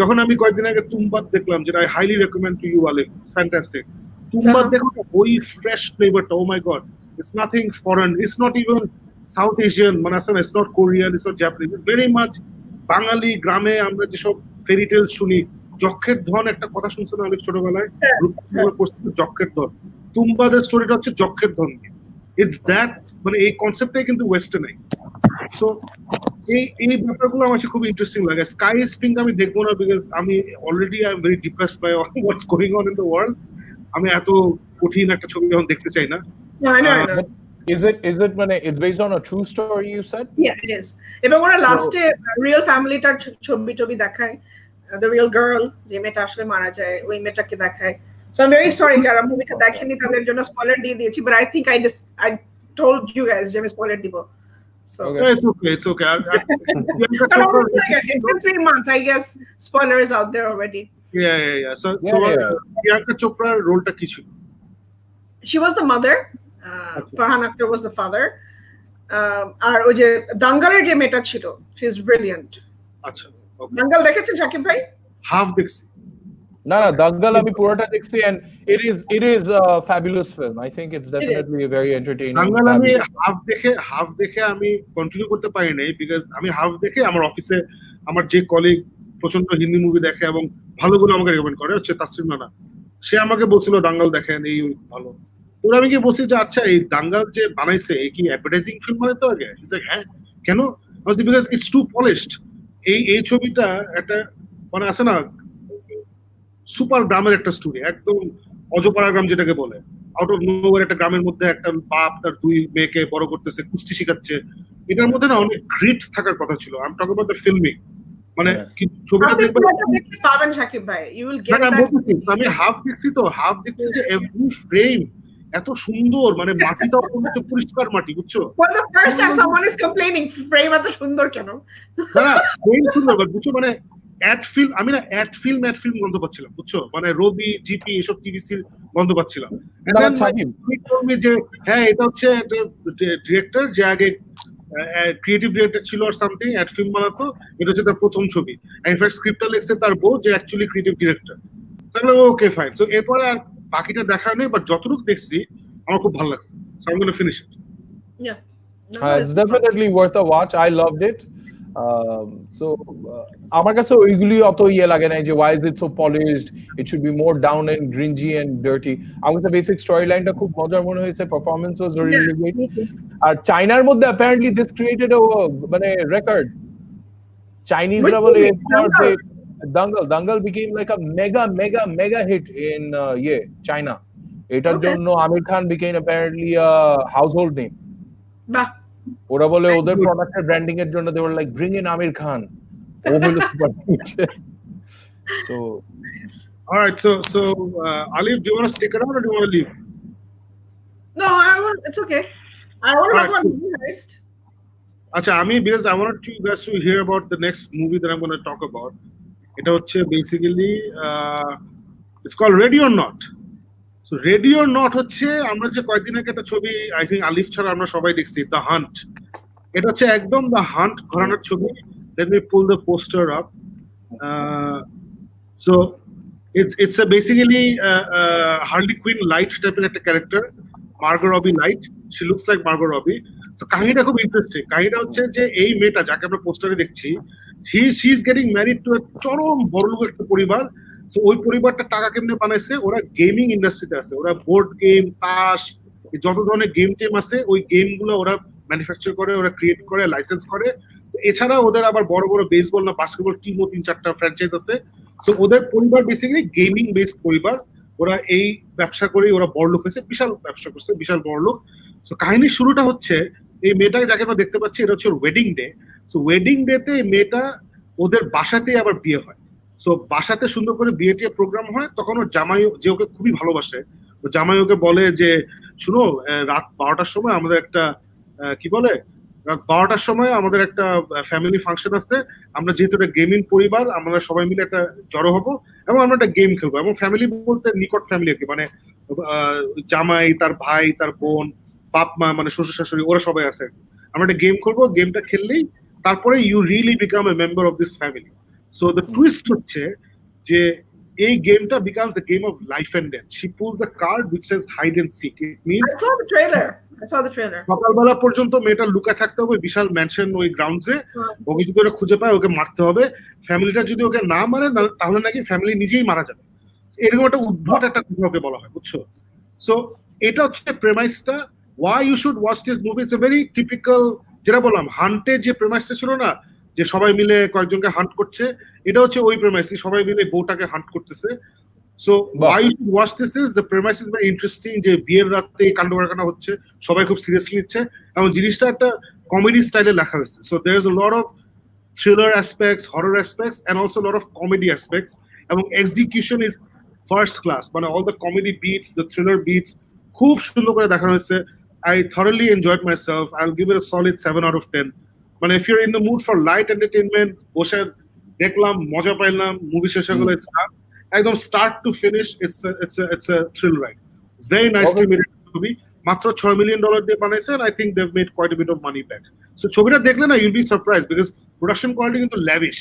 যখন আমি কয়েকদিন আগে তুমবাদ দেখলাম, যেটা I highly recommend to you Alif, it's fantastic. Tumbbad দেখো, ওই ফ্রেশ ফ্লেভারটা, oh my god, it's nothing foreign, it's not even South Asian, মানে আছে না, it's not Korean, it's not Japanese, it's very much Bangali. গ্রামে আমরা যেসব ফেরি টেল শুনি, যক্ষের ধন একটা কথা শুনছো না অনেক ছোটবেলায়, যক্ষের ধন। তুমবাদের স্টোরিটা হচ্ছে যক্ষের ধন। ইটস দ্যাট, মানে এই কনসেপ্টটাই কিন্তু ওয়েস্টে নাই। সো এই ব্যাপারগুলো আমার খুব ইন্টারেস্টিং লাগে। স্কাই স্প্রিং আমি দেখবো না, বিকজ আমি already I am very depressed by what's going on in the world. আমি এত কঠিন একটা ছবি এখন দেখতে চাই না। Is it মানে it's based on a true story you said? Yeah, it is. এবং ওরা লাস্টে রিয়েল ফ্যামিলিটার ছবি দেখায়, the real girl, যে মেয়েটা আসলে মারা যায়, ওই মেয়েটাকে দেখায়। So I'm very sorry যারা মুভিটা দেখেনি তাদের জন্য স্পয়লার দিয়ে দিয়েছি, but I think I told you guys যে আমি স্পয়লার দিব. So it's okay. It's been 3 months, I guess. Spoiler is out there already. Yeah. So Priyanka Chopra's role-টা কি ছিল? She was the mother. Farhan Akhtar was the father. আর ওই যে দাঙ্গালের যে মেয়েটা ছিল, she is brilliant. আচ্ছা, দাঙ্গাল দেখেছেন শাকিব ভাই? হাফ দেখছি। না দাঙ্গাল আমি পুরোটা দেখছি, and it is a fabulous film. I think it's definitely a very entertaining. Dangal আমি হাফ দেখে আমি কন্টিনিউ করতে পারি নাই, বিকজ আমি হাফ দেখে আমার অফিসে আমার যে কলিগ প্রচন্ড হিন্দি মুভি দেখে এবং ভালোগুলো আমাকে রেকমেন্ড করে, হচ্ছে তাসরিন নানা। সে আমাকে বলছিল দাঙ্গাল দেখেন, এই ভালো। তোর আমি কি বলছি যে আচ্ছা এই দাঙ্গাল যে বানাইছে এই কি অ্যাডভার্টাইজিং ফিল্ম মানে তো আগে? হ্যাঁ, কেন? Because it's too polished. এই ছবিটা একটা মানে আছে না, সুপার গ্রামের একটা স্টোরি, একদম অজপাড়া গ্রাম যেটাকে বলে, আউট অফ নোওয়্যার একটা গ্রামের মধ্যে একটা বাপ তার 2 মেয়েকে বড় করতেছে, কুস্তি শিখাচ্ছে। এটার মধ্যে না অনেক গ্রিট থাকার কথা ছিল। I am talking about the filming. মানে ছবিটা দেখতে পাবেন শাকিব ভাই, ইউ উইল গেট দ্যাট। আমি হাফ দেখছি যে এভরি ফ্রেম এত সুন্দর, মানে মাটিটাও হচ্ছে পরিষ্কার মাটি, বুঝছো? For the first time someone is complaining frame এত সুন্দর কেন? না ফ্রেম সুন্দর, বুঝছো? মানে আমি না অ্যাড ফিল্ম গন্ধ পাচ্ছিলাম, বুঝছো? মানে রবি, জিপি এসব টিভিসির গন্ধ পাচ্ছিলাম। যে হ্যাঁ, এটা হচ্ছে ডিরেক্টর যে আগে ক্রিয়েটিভ ডিরেক্টর ছিল আর সামথিং, অ্যাড ফিল্ম বানাতো, এটা হচ্ছে তার প্রথম ছবি। ইনফ্যাক্ট স্ক্রিপ্টটা লিখছে তার বউ, যে actually creative director. Okay fine. So এরপরে আর বাকিটা দেখা নেই, বাট যতটুকু দেখছি আমার খুব ভালো লাগছে। So I am gonna finish it. It's definitely worth a watch. I loved it. So আমার কাছে ওইগুলি অত ইয়ে লাগে না যে why is it so polished, it should be more down and grungy and dirty. আমার কাছে বেসিক স্টোরি লাইনটা খুব মজার মনে হয়েছে, পারফরম্যান্স ওয়াজ রিয়েলি গ্রেট। আর চায়নার মধ্যে apparently this created a মানে record. চাইনিজরা বলে Dangal became like a mega hit in China. এটার জন্য Aamir Khan became apparently a household name. বাহ, ওরা বলে ওদের প্রোডাক্টের ব্র্যান্ডিং এর জন্য they were like bring in আমির খান, ও হলো super hit. So All right, so Alif, do you want to stick around or do you want to leave? No, it's okay. I want to talk about Money Heist. Acha, because I wanted you guys to hear about the next movie that I'm going to talk about. এটা হচ্ছে basically it's called Ready or Not. So Ready or Not হচ্ছে আমরা যে কয়েকদিন আগে একটা ছবি I think আলিফ ছাড়া আমরা সবাই দেখছি The Hunt. এটা হচ্ছে একদম The Hunt ঘরানার ছবি. Let me pull the poster up. So it's a basically Harley Quinn light type of character. Margot Robbie light. She looks like Margot Robbie. So কাহিনীটা খুব ইন্টারেস্টিং। কাহিনীটা হচ্ছে যে এই মেয়েটা যাকে আমরা পোস্টারে দেখছি, she is getting married to a চরম বড়লোক একটা পরিবার। তো ওই পরিবারটা টাকা কেমনে বানাইছে, ওরা গেমিং ইন্ডাস্ট্রিতে আছে, ওরা বোর্ড গেম, তাস, যত ধরনের গেম টেম আছে ওই গেমগুলো ওরা ম্যানুফ্যাকচার করে, ওরা ক্রিয়েট করে, লাইসেন্স করে। এছাড়া ওদের আবার বড় বড় বেসবল না বাস্কেটবল টিমও 3-4টা ফ্র্যাঞ্চাইজ আছে। তো ওদের পরিবার বেসিক্যালি গেমিং বেসড পরিবার। ওরা এই ব্যবসা করেই ওরা বড়লোক হয়েছে, বিশাল ব্যবসা করছে, বিশাল বড়লোক। তো কাহিনীর শুরুটা হচ্ছে এই মেয়েটাকে যাকে আমরা দেখতে পাচ্ছি, এটা হচ্ছে ওয়েডিং ডে। সো ওয়েডিং ডেতে মেয়েটা ওদের বাসাতেই আবার বিয়ে হয়। সো বাসাতে সুন্দর করে বিয়ে টিয়ে প্রোগ্রাম হয়। তখন ওর জামাই, যে ওকে খুবই ভালোবাসে, ও জামাই ওকে বলে যে শুনো, রাত 12টার সময় আমাদের একটা কি বলে, রাত 12টার সময় আমাদের একটা ফ্যামিলি ফাংশন আছে। আমরা যেহেতু একটা গেমিং পরিবার, আমরা সবাই মিলে একটা জড়ো হবো এবং আমরা একটা গেম খেলবো। এবং ফ্যামিলি বলতে নিকট ফ্যামিলি আর কি, মানে জামাই, তার ভাই, তার বোন, বাপ মা, মানে শ্বশুর শাশুড়ি, ওরা সবাই আছে। আমরা একটা গেম খেলবো, গেমটা খেললেই তারপরে you really become a member of this family. So the twist হচ্ছে যে এই গেমটা becomes the game of life and death. She pulls a card which says hide and seek. It means I saw the trailer. সকালবেলা পর্যন্ত মেয়েটা লুকায় থাকতে হবে বিশাল ম্যানশন ওই গ্রাউন্ডসে। ওকে যদি ওরা খুঁজে পায় ওকে মারতে হবে। ফ্যামিলিটা যদি ওকে না মারে তাহলে নাকি ফ্যামিলি নিজেই মারা যাবে। এরকম একটা উদ্ভট একটা কথা ওকে বলা হয়, বুঝছো? সো এটা হচ্ছে প্রেমাইসটা। Why you should watch this movie? It's a very typical, যেটা বললাম হান্টের যে প্রেমাইসটা ছিল না, যে সবাই মিলে কয়েকজনকে হান্ট করছে, এটা হচ্ছে ওই প্রেমাইস, সবাই মিলে বউটাকে হান্ট করতেছে। So why you should watch this is the premise is very interesting, যে বিয়ের রাতে কাণ্ড কারখানা হচ্ছে, সবাই খুব সিরিয়াসলি নিচ্ছে এবং জিনিসটা একটা কমেডি স্টাইলে লেখা হয়েছে। So there is a lot of thriller aspects, horror aspects and also a lot of comedy aspects, এবং execution is first class, মানে all the comedy beats, the thriller beats খুব সুন্দর করে দেখানো হয়েছে। I thoroughly enjoyed myself. I'll give it a solid 7 out of 10. মানে if you're in the mood for light entertainment, বসে দেখলাম, মজা পাইলাম, মুভি শেষ হয়ে গেল, it's done. একদম start to finish, it's a thrill ride. It's very nicely made movie. মাত্র $6 million দিয়ে বানাইছে, and I think they've made quite a bit of money back. So ছবিটা দেখলে না you'll be surprised because production quality কিন্তু lavish,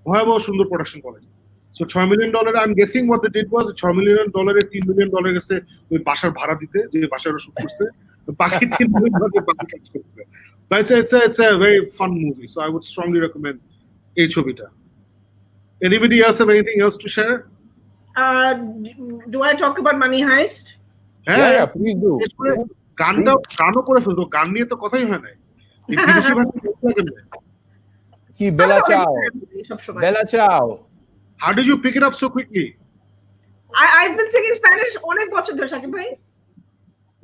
ভয়াবহ সুন্দর production quality. So $6 million, I'm guessing what they did was $6 million $3 million গেছে ওই বাসার ভাড়া দিতে, যে বাসার শুট করছে, বাকি $3 million বাকি কাজ করছে। But it's a very fun movie, so I would strongly recommend এই ছবিটা। Anybody else have anything else to share? Do I talk about Money Heist? yeah, please do. গানও করে ফেলতো, গান নিয়ে তো কথাই হয় না। কি বেলা চাও, বেলা চাও। How did you pick it up so quickly? I've been singing Spanish অনেক বছর ধরে, শাকিব ভাই।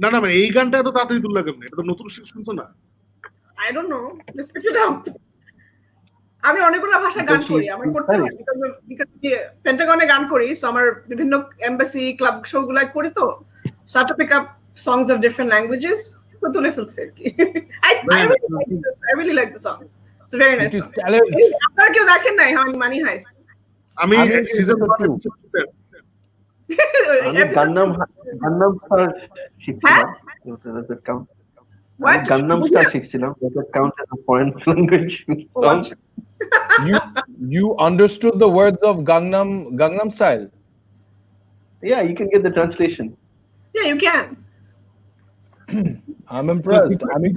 না মানে এই গানটা এত তাড়াতাড়ি তুললা কেমনে? এটা তো নতুন শুনছো না? I don't know, just pick it up. আমি অনেকগুলো ভাষা গান করি, আমার করতে হয় বিকজ পেন্টাগনে গান করি, সো আমার বিভিন্ন এমবাসি ক্লাব শো গুলো করি, তো so I have to pick up songs of different languages. তো তুলে ফেলছি আর কি। I really like the song. It's a very nice song. আপনারা কেউ দেখেন নাই Money Heist? আমি সিজন 1 গান্নাম স্টার শিখছিলাম, does it count? What? Gangnam star শিখছিলাম, does it count as a foreign language? You understood the words of Gangnam Style? Yeah, you can get the translation. Yeah, you can. I'm impressed. আমি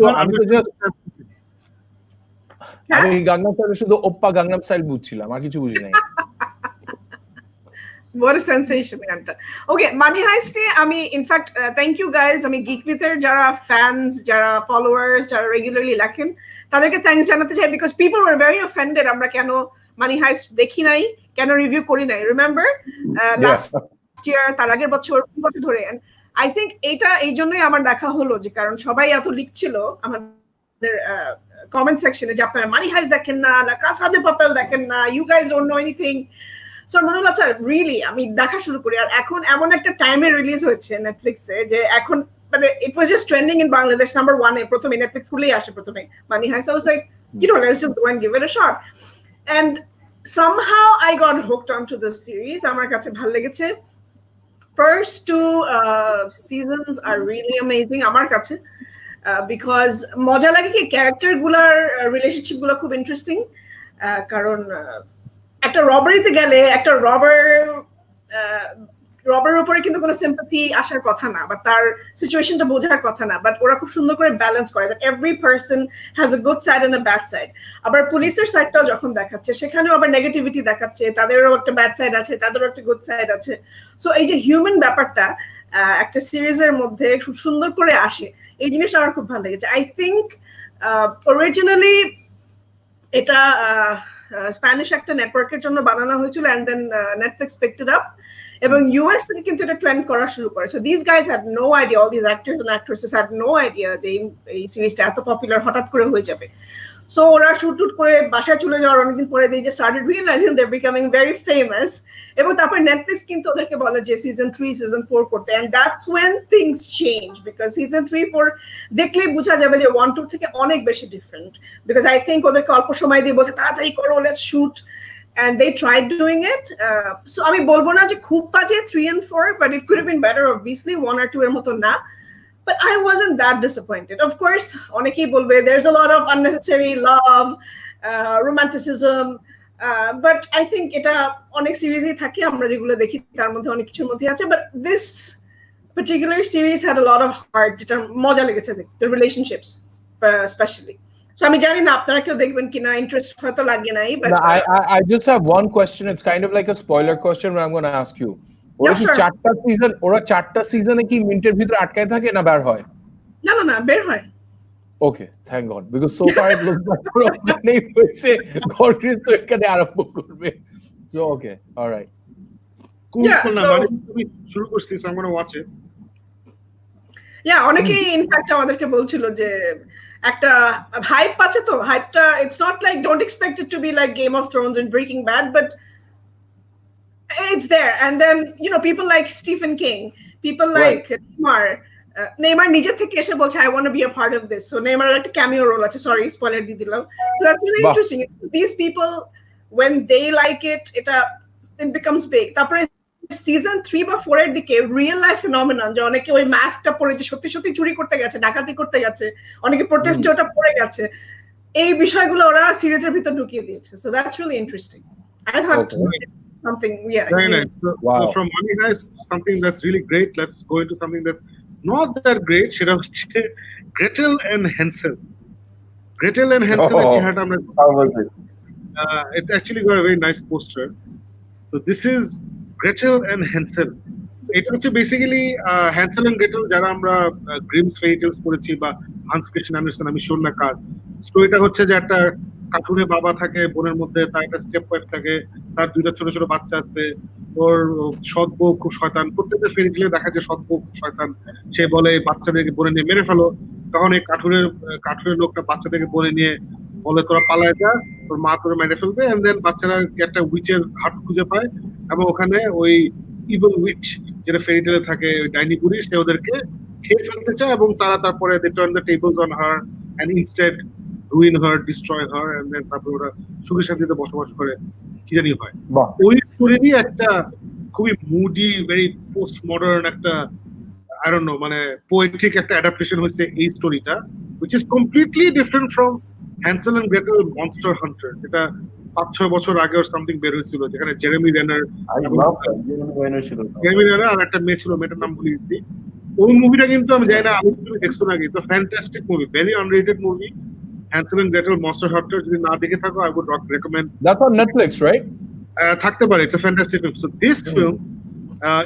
Gangnam Style শুধু Oppa Gangnam Style বুঝছিলাম, আর কিছু বুঝি নাই। What a sensation গানটা। Okay, Money Heist নিয়ে আমি in fact thank you guys, আমি gig মিথের যারা ফ্যানস, যারা ফলোয়ার্স, যারা রেগুলারলি লেখেন, তাদেরকে থ্যাঙ্কস জানাতে চাই, because people were very offended আমরা কেন Money Heist দেখি নাই, কেন রিভিউ করি নাই। রিমেম্বার লাস্ট ইয়ার, তার আগের বছর ধরে, এন্ড আই থিঙ্ক এইটা এই জন্যই আমার দেখা হলো, যে কারণ সবাই এত লিখছিল আমাদের কমেন্ট সেকশনে যে আপনারা Money Heist দেখেন না, La Casa de Papel দেখেন না, you guys don't know anything. So মনে হলো আচ্ছা রিয়েলি আমি দেখা শুরু করি। আর এখন এমন একটা টাইমে রিলিজ হয়েছে নেটফ্লিক্সে যে এখন মানে it was just trending in Bangladesh number 1 এ প্রথমে নেটফ্লিক্স খুলেই আসে প্রথমে Money Heist. I was like let's just go and give it a shot. And somehow I got hooked onto the series. আমার কাছে ভালো লেগেছে। First 2 seasons are really amazing আমার কাছে, because মজা লাগে কি ক্যারেক্টার গুলার রিলেশনশিপ গুলো খুব ইন্টারেস্টিং। কারণ একটা রবারিতে গেলে একটা রবারের উপরে কিন্তু কোনো সিম্পাথি আসার কথা না, বা তার সিচুয়েশনটা বোঝার কথা না, বাট ওরা খুব সুন্দর করে ব্যালেন্স করে that every person has a good side and a bad side. আবার পুলিশের সাইডটাও যখন দেখাচ্ছে সেখানেও আবার নেগেটিভিটি দেখাচ্ছে, তাদেরও একটা ব্যাড সাইড আছে, তাদেরও একটা গুড সাইড আছে। সো এই যে হিউম্যান ব্যাপারটা একটা সিরিজের মধ্যে খুব সুন্দর করে আসে, এই জিনিসটা আমার খুব ভালো লেগেছে। আই থিঙ্ক অরিজিনালি এটা স্প্যানিশ একটা নেটওয়ার্কের জন্য বানানো হয়েছিল, and then Netflix picked it up, এবং ইউএস থেকে কিন্তু এটা ট্রেন্ড করা শুরু করে। So this guys had no idea, all this actors and actresses had no idea যে এই সিরিজটা এত পপুলার হঠাৎ করে হয়ে যাবে। সো ওরা শুট করে বাসায় চলে যাওয়ার অনেকদিন পরে they just started realizing they're becoming very famous, এবং তারপর নেটফ্লিক্স কিন্তু ওদেরকে বলে যে সিজন 3 সিজন 4 করতে, and that's when things change, because season 3 4 দেখলেই বোঝা যাবে যে 1 2 থেকে অনেক বেশি ডিফারেন্ট, because I think ওদেরকে অল্প সময় দিয়ে বলছে তাড়াতাড়ি করো, let's shoot, and they tried doing it. So আমি বলবো না যে খুব বাজে 3 and 4, but it could have been better obviously, 1 or 2 এর মতো না। But I wasn't that disappointed. Of course, অনেকেই বলবে there's a lot of unnecessary love, romanticism, but I think এটা অনেক সিরিজই থাকে আমরা যেগুলো দেখি তার মধ্যে অনেক কিছুর মধ্যে আছে, but this particular series had a lot of heart, যেটা মজা লেগেছে দেখতে, the relationships especially. So আমি জানি না আপনারা কেউ দেখবেন কিনা, ইন্টারেস্ট হয়তো লাগে নাই, but I just have one question. It's kind of like a spoiler question, but I'm going to ask you. ওরা কি চারটা সিজনে কি মিন্টের ভিতরে আটকায় থাকে না বের হয়? না বের হয়। Okay, thank God, because so far it looks like ওরা নেই হয়েছে গর্গিস তো এখানে আরম্ভ করবে। So okay, all right. Cool. Yeah, না so- মানে তুমি শুরু করছিস, I'm going to watch it. অনেকেই ইনফ্যাক্ট আমাদেরকে বলছিল যে একটা হাইপ আছে, তো হাইপটা it's not like don't expect it to be like Game of Thrones and Breaking Bad, but it's there. And then people like Stephen King, people like Neymar নিজে থেকে এসে বলছে I want to be a part of this. So Neymar একটা cameo role আছে, sorry spoiler দিয়ে দিলাম। So that's really interesting. These people when they like it becomes big. তারপরে season 3 বা 4 এর দিকে রিয়েল লাইফ ফিনোমেনন, যে অনেকে ওই মাস্কটা পরে যে সত্যি সত্যি চুরি করতে গেছে, ডাকাতি করতে গেছে, অনেকে প্রোটেস্টে ওটা পরে গেছে, এই বিষয়গুলো ওরা সিরিজের ভিতর ঢুকিয়ে দিয়েছে। So that's really interesting. I thought something, Very nice. So from Money Heist, something that's really great, let's go into something that's not that great. সেটা হচ্ছে Gretel and Hansel. Gretel and Hansel চেহারাটা আমরা it's actually got a very nice poster. So this is Gretel and Hansel. এটা হচ্ছে basically Hansel and Gretel, যারা আমরা Greams fairy tales পড়েছি বা হান্স ক্রিস্টিয়ান আন্ডারসন, আমি শোন না কার স্টোরিটা হচ্ছে যে একটা কার্টুনে বাবা থাকে, বোনের মধ্যে তার একটা স্টেপ ওয়াইফ থাকে, তার 2টা ছোট ছোট বাচ্চা আছে, ওর সৎ বউ খুব শয়তান, প্রত্যেকটা ফেরি টেলে দেখা যায় সৎ বউ খুব শয়তান, সে বলে বাচ্চাদেরকে বনে নিয়ে মেরে ফেলো, তখন এই কাঠুরের লোকটা বাচ্চাদেরকে বনে নিয়ে বলে তোরা পালায় যা, তোর মা তোরা মেরে ফেলবে, এন্ড দেন বাচ্চারা একটা উইচের হাট খুঁজে পায়, এবং ওখানে ওই ইভিল উইচ যেটা ফেরি টেলে থাকে, ওই ডাইনি বুড়ি, সে ওদেরকে খেয়ে ফেলতে চায়, এবং তারা তারপরে they turn the tables on her and instead ruin her, destroy her, and then তারপরে ওরা সুখে শান্তিতে বসবাস করে, কি জানি হয়। ওই স্টোরিরই একটা খুবই মুডি, ভেরি পোস্ট মডার্ন একটা I don't know মানে পোয়েটিক একটা অ্যাডাপ্টেশন হয়েছে এই স্টোরিটা, which is completely different from Hansel and Gretel Monster Hunter, যেটা 5-6 বছর আগে or something বের হয়েছিল, যেখানে জেরেমি রেনার আর একটা মেয়ে ছিল, মেয়েটার নাম ভুলে গেছি। ওই মুভিটা কিন্তু আমি জানি না আমি তুমি দেখছো নাকি, it's a fantastic movie, very unrated movie, Hansel and Gretel Monster Hunter। যদি না দেখে থাকো I would recommend. That's on Netflix, right? থাকতে পারে, it's a fantastic film. So this film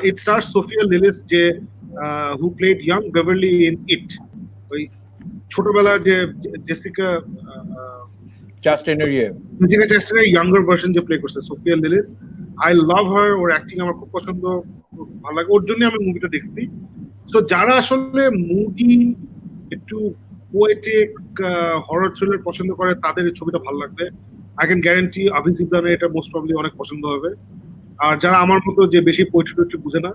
it stars Sophia Lillis, যে who played young Beverly in It, ওই ছোটবেলার যে জেসিকা Chastainer, জেসিকা চ্যাস্টেনের ইয়াঙ্গার ভার্সন যে প্লে করছে Sophia Lillis. I love her, ওর অ্যাক্টিং আমার খুব পছন্দ, ভালো লাগে, ওর জন্য আমি মুভিটা দেখছি। সো যারা আসলে মুভি একটু পোয়েটিক হরর থ্রিলার পছন্দ করে তাদের এই ছবিটা ভালো লাগবে। আই ক্যান গ্যারান্টি অভিজিৎ দানের এটা মোস্ট প্রবলি অনেক পছন্দ হবে। আর যারা আমার মতো যে বেশি পোয়েট্রি বুঝে না,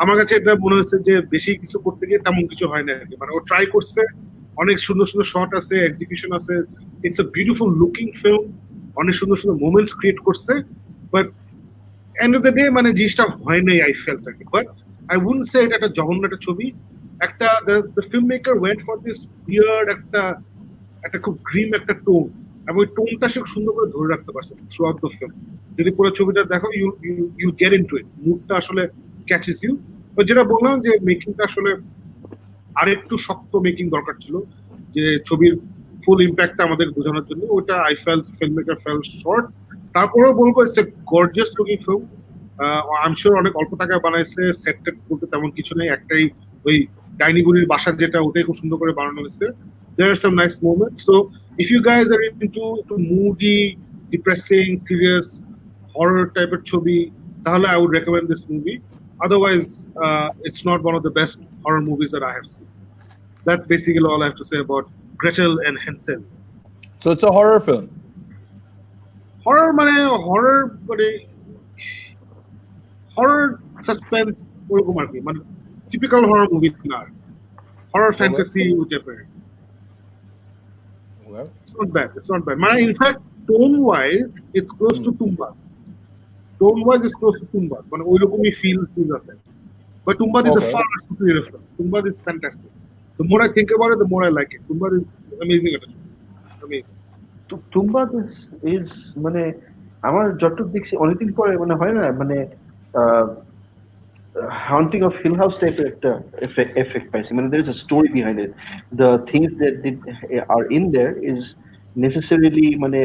আমার কাছে এটা মনে হচ্ছে যে বেশি কিছু করতে গিয়ে তেমন কিছু হয় না আর কি। মানে ও ট্রাই করছে, অনেক সুন্দর সুন্দর শট আছে, এক্সিকিউশন আছে, it's a beautiful looking film, অনেক সুন্দর সুন্দর মোমেন্টস ক্রিয়েট করছে, but end of the day মানে জিনিসটা হয় নাই আই ফেল্ট আর কি। বাট আই উডন্ট সে এটা একটা জঘন্য একটা ছবি। একটা the film maker went for this beard একটা খুব গ্রিম একটা টোন, এবং ওই টোনটা সে সুন্দর করে ধরে রাখতে পারছে থ্রু আউট দ্য ফিল্ম। যদি পুরো ছবিটা দেখো ইউ গেট ইনটু ইট, মুডটা আসলে ক্যাচেস ইউ। তো যেটা বললাম যে মেকিংটা আসলে আরেকটু শক্ত মেকিং দরকার ছিল, যে ছবির ফুল ইম্প্যাক্টটা আমাদের বোঝানোর জন্য। ওটা I felt film maker fail short. তারপরেও বলবো it's a gorgeous looking film. I am sure অনেক অল্প টাকায় বানাইছে, সেট টেট বলতে তেমন কিছু নেই, একটাই ওই ডাইনি বুড়ির বাসা যেটা, ওটাই খুব সুন্দর করে বানানো হয়েছে। There are some nice moments. So if you guys are into moody, depressing, serious, horror type of chobi, tahle I would recommend this movie. Otherwise, it's not one of the best horror movies that I have seen. That's basically all I have to say about Gretel and Hansel. So it's a horror film. Horror horror suspense ওরকম আর কি, মানে typical horror movie না, horror fantasy type. Well, It's not bad. It's not bad. In fact, tone-wise, it's close to Tumba. Tone-wise, it's close to Tumba. মানে ওইরকমই feels আছে. But Tumba is a far superior film. Tumba is fantastic. The more I think about it, the more I like it. Tumba is amazing. Amazing. Tumba is মানে আমার যতটুকু দেখছি অনেকদিন পরে মানে হয় না মানে হান্টিং অফ হিল হাউস টাইপের একটা এফেক্ট পাইছি। মানে there is a story behind it. The things that are in there is necessarily মানে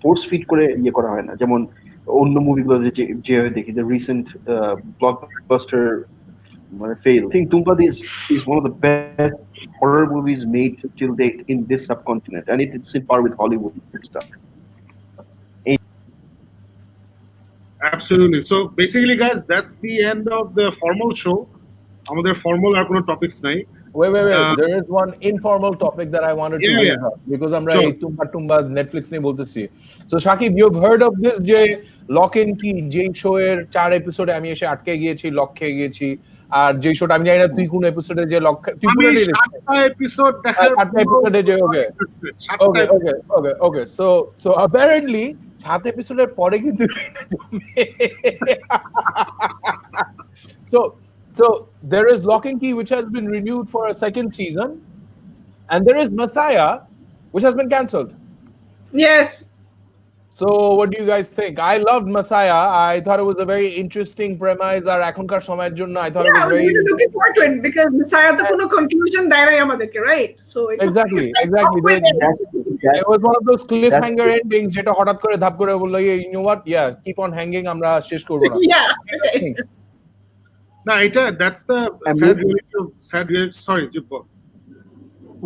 ফোর্স ফিট করে ইয়ে করা হয় না, যেমন অন্য মুভিগুলো যেভাবে দেখি the recent blockbuster মানে fail. I think Tumba is one of the best horror movies made till date in this subcontinent, and it's in par with Hollywood stuff. Absolutely. So basically, guys, that's the end of the formal show. আমাদের formal আর কোনো topics নাই. wait. There is one informal topic that I wanted to raise up because I'm Sure. right. Tumba Netflix ne boltechi. So Shakib, you've heard of this je Lock In Key, je show er 4 episode আমি এসে আটকে গিয়েছি, lock খেয়ে গিয়েছি, আর যে শোটা আমি জানি না তুই কোন এপিসোডে যে লক তুই পুরো দেখেছিস? 7টা এপিসোড দেখার 7টা এপিসোডে যে okay. So apparently 7 এপিসোডের পরে কিন্তু So there is Lock and Key, which has been renewed for a second season, and there is Messiah, which has been cancelled. Yes. So what do you guys think? I loved Messiah. I thought it was a very interesting premise. Ar ekhonkar shomoyer jonno I thought it was very looking forward to it because Messiah to কোনো conclusion দেয় নাই আমাদেরকে, right? So exactly. It was one of those cliffhanger endings যেটা হঠাৎ করে ধাপ করে বললো you know what, yeah, keep on hanging, আমরা শেষ করব না। Yeah. না, এটা that's the sad reality. Sorry, Jibbo.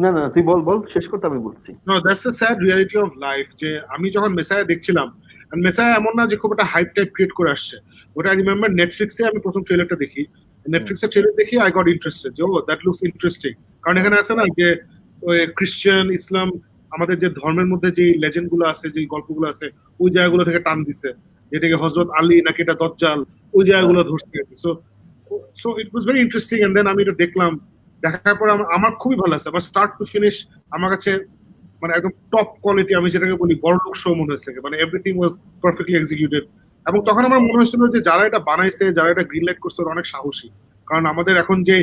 না তুই বল শেষ করতে আমি বলছি। No, that's the sad reality of life. যে আমি যখন মেসায়া দেখছিলাম, and মেসায়া এমন না যে খুব একটা হাইপ টাইপ ক্রিয়েট করে আসছে। ওটা I remember নেটফ্লিক্সে আমি প্রথম ট্রেলারটা দেখি, নেটফ্লিক্সের ট্রেলার দেখি I got interested. যে that looks interesting. কারণ এখানে আছে না যে ওই খ্রিস্টান ইসলাম আমাদের যে ধর্মের মধ্যে যে লেজেন্ড গুলো আছে, যে গল্পগুলো আছে, ওই জায়গাগুলো থেকে টান দিছে, যেটাকে হযরত আলী নাকি এটা দজ্জাল, ওই জায়গাগুলো ধরছে। So it was very interesting, and then আমি এটা দেখলাম, দেখার পর আমার খুবই ভালো লাগছে। আমার স্টার্ট টু ফিনিশ আমার কাছে মানে একদম টপ কোয়ালিটি, আমি যেটাকে বলি বড়লোক শো মনে হয়েছে। মানে এভরিথিং ওয়াজ পারফেক্টলি এক্সিকিউটেড। এবং তখন আমার মনে হয়েছিল যে যারা এটা বানাইছে, যারা এটা গ্রিন লাইট করছে, অনেক সাহসী। কারণ আমাদের এখন যে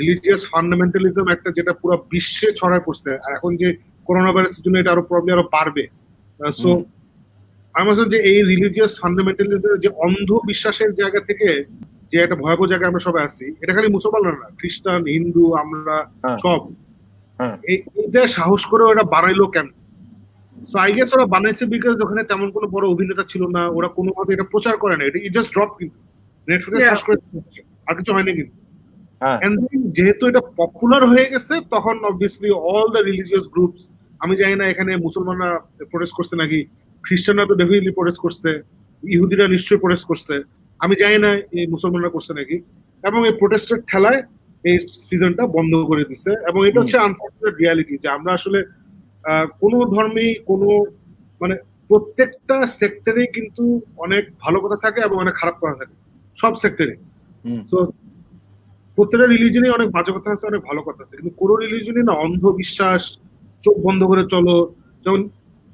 রিলিজিয়াস ফান্ডামেন্টালিজম একটা যেটা পুরো বিশ্বে ছড়ায় পড়ছে, আর এখন যে করোনা ভাইরাসের জন্য এটা আরো প্রবলেম আরো বাড়বে। সো আমি বলছি যে এই রিলিজিয়াস ফান্ডামেন্টালিজমের যে অন্ধ বিশ্বাসের জায়গা থেকে যে একটা ভয়াবহ জায়গায় আমরা সবাই আছি, এটা খালি মুসলমানরা না, খ্রিস্টান হিন্দু আমরা সব এইটা সাহস করে ওরা বানাইলো কেন? সো আই গেস ওরা বানাইছে বিকজ ওখানে তেমন কোনো বড় অভিনেতা ছিল না, ওরা কোনোভাবে এটা প্রচার করে না, এটা জাস্ট ড্রপ, কিন্তু নেটফ্লিক্সে সার্চ করে আর কিছু হয়নি। কিন্তু এন্ড যেহেতু এটা পপুলার হয়ে গেছে, তখন obviously all the religious groups, আমি জানি না এখানে মুসলমানরা প্রোটেস্ট করছে নাকি, খ্রিস্টানরা তো ডেফিনেটলি প্রোটেস্ট করছে, ইহুদিরা নিশ্চয়ই প্রোটেস্ট করছে, আমি জানি না এই মুসলমানরা করছে নাকি, এবং এই প্রোটেস্টের ঠেলায় এই সিজনটা বন্ধ করে দিছে। এবং এটা হচ্ছে আনফরচুনেট রিয়ালিটি যে আমরা আসলে কোনো ধর্মেই কোনো মানে প্রত্যেকটা সেক্টরে কিন্তু অনেক ভালো কথা থাকে এবং অনেক খারাপ কথা থাকে, সব সেক্টরে। তো প্রত্যেকটা রিলিজনে অনেক বাজে কথা আছে, অনেক ভালো কথা আছে, কিন্তু কোনো রিলিজনে না অন্ধবিশ্বাস, চোখ বন্ধ করে চলো। যেমন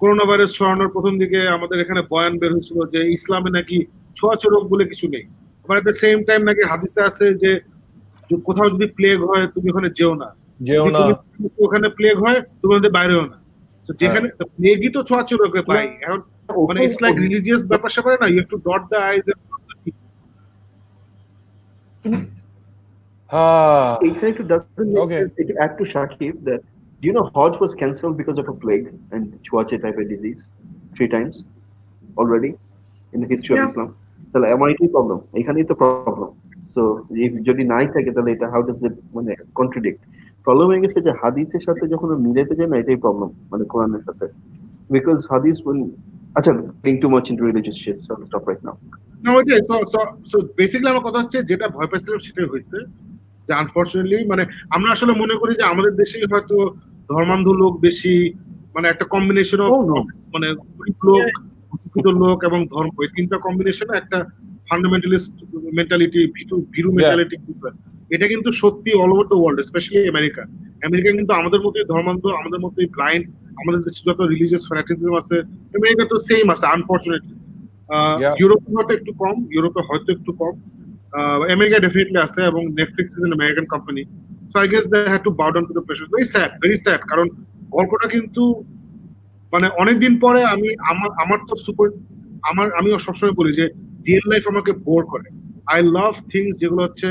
করোনা ভাইরাস ছড়ানোর প্রথম দিকে আমাদের এখানে বয়ান বের হয়েছিল যে ইসলামে নাকি ছোঁয়াচে রোগ বলে কিছু নেই, আবার এট দ্য সেম টাইম নাকি হাদিসে আছে যে কোথাও যদি প্লেগ হয় তুমি ওখানে যেও না, তুমি ওখানে প্লেগ হয় তুমি ওদের বাইরেও না। যেখানে প্লেগই তো ছোঁয়াচে রোগে পাই এখন, মানে ইটস লাইক রিলিজিয়াস ব্যাপার স্যাপার না, you have to dot the i's. Exactly. To add to Shakib that, do you know Hajj was cancelled because of a plague and Chuache type of disease 3 times already in the history of Islam? So MIT problem. এখানেই তো problem. So if যদি নাই থাকে তাহলে এটা how does it মানে contradict? Problem হয়ে গেছে যে হাদিসের সাথে যখন মিলাতে যায় না, এটাই problem মানে কোরআনের সাথে, because hadith when আচ্ছা being too much into religious shit, so I'll stop right now. No, okay, so basically আমার কথা হচ্ছে যেটা ভয় পাইছিলাম সেটাই হয়েছে, যে আনফরচুনেটলি মানে আমরা আসলে মনে করি যে আমাদের দেশেই হয়তো ধর্মান্ধ লোক বেশি, মানে একটা কম্বিনেশন অফ মানে লোক, শিক্ষিত লোক এবং ধর্ম, এই তিনটা কম্বিনেশনে একটা ফান্ডামেন্টালিস্ট মেন্টালিটি, ভীরু মেন্টালিটি। এটা কিন্তু সত্যি all over the world, specially America. America কিন্তু আমাদের মতোই ধর্মান্ধ, আমাদের মতোই ব্লাইন্ড। আমাদের দেশে যত রিলিজিয়াস ফ্যানাটিজম আছে আমেরিকা তো সেম আছে আনফরচুনেটলি। ইউরোপে হয়তো একটু কম, আমেরিকা ডেফিনেটলি আছে, এবং Netflix is an American company, so I guess they had to bow down to the pressure. Very sad, কারণ গল্পটা কিন্তু মানে অনেকদিন পরে আমার তো আমি সবসময় বলি যে রিয়েল লাইফ আমাকে বোর করে। আই লাভ থিংস যেগুলো হচ্ছে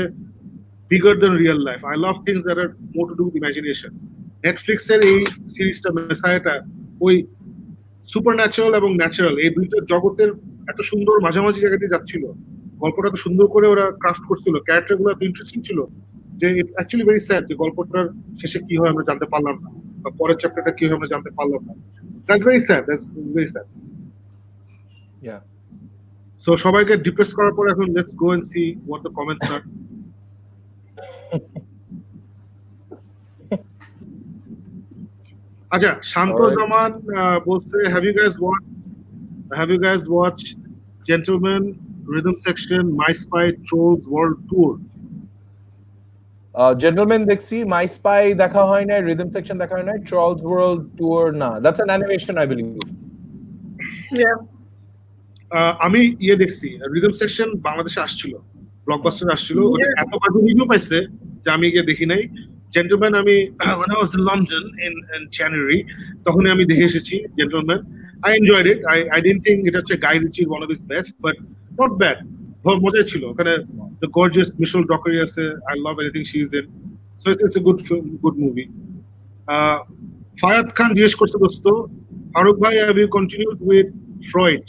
bigger than real life. I love things that are more to do with imagination. নেটফ্লিক্সের এই সিরিজটা মেসায়াটা ওই সুপার ন্যাচারাল এবং ন্যাচারাল এই দুইটা জগতের এত সুন্দর মাঝামাঝি জায়গা দিয়ে যাচ্ছিল। গল্পটা তো সুন্দর করে ওরা ক্রাফট করছিল, ক্যারেক্টার গুলো এত ইন্টারেস্টিং ছিল যে ইটস অ্যাকচুয়ালি ভেরি স্যাড যে গল্পটার শেষে কি হয় আমরা জানতে পারলাম না, বা পরের চ্যাপ্টারটা কি হয় আমরা জানতে পারলাম না। দ্যাটস ভেরি স্যাড, সো সবাইকে ডিপ্রেস করার পর এখন let's go and see what the comments are. আচ্ছা, শান্ত জামান বলছে have you guys watch Gentleman, Rhythm Section, My Spy, Trolls World Tour? Gentlemen দেখছি, My Spy দেখা হয় না, Rhythm Section দেখা হয় না, Trolls World Tour না। That's an animation, I believe. আমি দেখছি, Rhythm Section বাংলাদেশে আসছিল, ব্লকবাস্টার আসছিল, ওটা এত বাজে রিভিউ পাইছে যে আমি গিয়ে দেখি নাই। জেন্টলম্যান আমি when I was in London in January তখন আমি দেখে এসেছি gentleman. I enjoyed it. I didn't think এটা হচ্ছে Guy Ritchie one of his best, but not bad. মজা ছিল, ওখানে the gorgeous Michelle Dockery আছে, I love anything she is in, so it's a good film, good movie. Fayad খান জিজ্ঞেস করছে দোস্ত, ফারুক ভাই have you continued with Freud?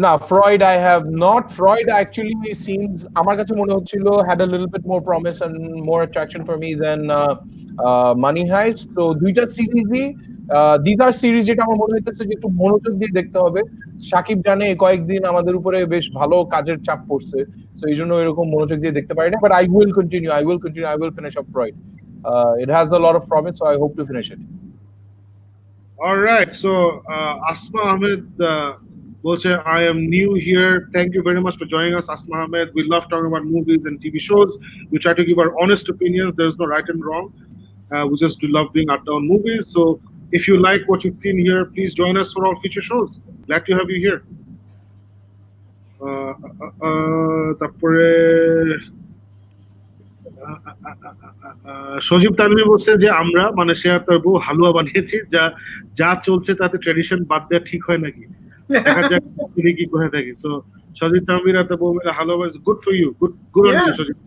No, Freud I have not. Freud actually seems, আমার কাছে মনে হচ্ছিল had a little bit more promise and more attraction for me than Money Heist. So দুইটা সিরিজই, these are series যেটা আমার মনে হইতেছে যে একটু মনোযোগ দিয়ে দেখতে হবে। শাকিব জানে কয়েকদিন আমাদের উপরে বেশ ভালো কাজের চাপ পড়ছে, সো এই জন্য এরকম মনোযোগ দিয়ে দেখতে পারি না, but I will continue, I will finish up Freud. It has a lot of promise, so I hope to finish it. All right, so Asma Ahmed বলছে I am new here. Thank you very much for joining us, Asma Ahmed. We love talking about movies and TV shows. We try to give our honest opinions. There is no right and wrong. We just do love doing up down movies. So if you like what you've seen here, please join us for all future shows. Glad to have you here. তারপরে সজীব তানভীর বলছে যে আমরা মানে সে আর তার বউ হালুয়া বানিয়েছি, যা চলছে তাতে ট্র্যাডিশন বাদ দেওয়া ঠিক হয় নাকি, দেখা যাক কি কোথায় থাকি। সো সজীব তানভীর আর তার বউ মিলে হালুয়া বানিয়েছে, good for you, good on you Sajib,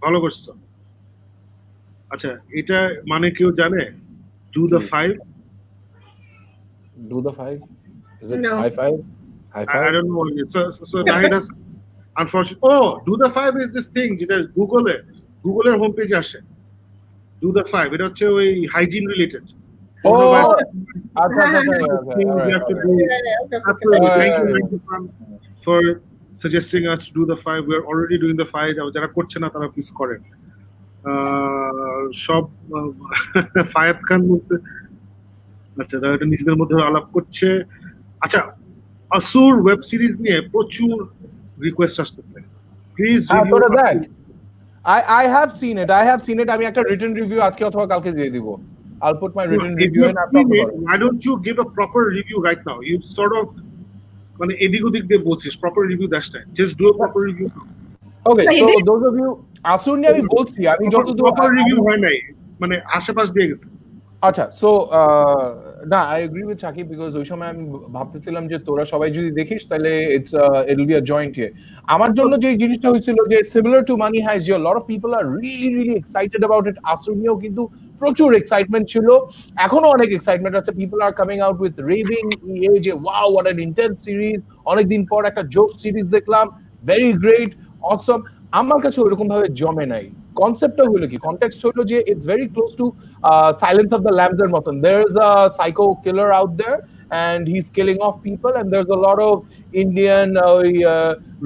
ভালো করছো। আচ্ছা, এটা মানে কেউ জানে? Do the five? Do the five? Is it high five? High five? I don't know what it is. So Nahid has unfortunately. Oh, Do the five is this thing যেটা গুগলের home পেজে আসে। Do the five, এটা হচ্ছে ওই hygiene related. Thank you for suggesting us to do the five. We are already doing the five. যারা করছে না তারা প্লিজ করেন। সব ফায়াদ খান বলছে, আচ্ছা তারা এটা নিজেদের মধ্যে আলাপ করছে। আচ্ছা, আসুর ওয়েব সিরিজ নিয়ে প্রচুর রিকোয়েস্ট আসতেছে, প্লিজ হ্যাঁ রিভিউ। তোরা দেখ, I have seen it. আমি একটা written review আজকে অথবা কালকে দিয়ে দিব. I'll put my written If review you in have and seen talk it, about it. why don't you give a proper review right now? You sort of মানে এদিক ওদিক দিয়ে বলছিস, proper review that's time, just do a proper review. Okay, না, so এদের- those of you আসুর নিয়ে আমি বলছি, আমি যতদূর প্রপার রিভিউ হয় নাই, মানে আশেপাশ দিয়ে গেছে। আচ্ছা, সো না, I agree with Sakib, because ওই সময় আমি ভাবতেছিলাম যে তোরা সবাই যদি দেখিস তাহলে ইট'ল বি আ জয়েন্ট ইয়ে। আমার জন্য যে জিনিসটা হয়েছিল যে সিমিলার টু মানি হাইস্ট, যে lot of people are really excited about it. Asur নিয়েও কিন্তু প্রচুর এক্সাইটমেন্ট ছিল, এখনো অনেক এক্সাইটমেন্ট আছে। People are coming out with raving যে wow what an intense series, অনেকদিন পর একটা জোক সিরিজ দেখলাম, ভেরি গ্রেট, অসম। আমার কাছে ওইরকম ভাবে জমে নাই। কনসেপ্টটা হলো কি, কনটেক্সট হলো যে it's very close two Silence of the Lambs এর মতন। There's a psycho killer out there and he's killing off people, and there's a lot of Indian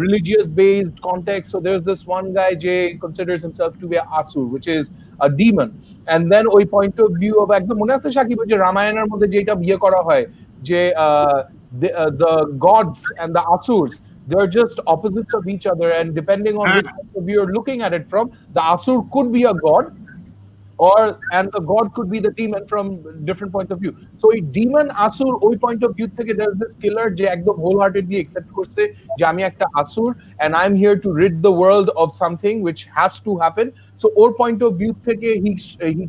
religious based context. So there's this one guy, Jay, considers himself to be an asur, which is a demon. And then ওই point of view of একদম মনে আছে সাকিব, যে রামায়ণের মধ্যে যেটা বিয়ে করা হয় যে the gods and the asurs, they're just opposites of each other, and depending on which point of view you're looking at it from, the asur could be a god, and the god could be the demon from different points of view. So a demon asur ওই point of view থেকে there's this killer যে একদম wholeheartedly accept করছে যে আমি একটা asur and I'm here to rid the world of something which has to happen. So or point of view থেকে he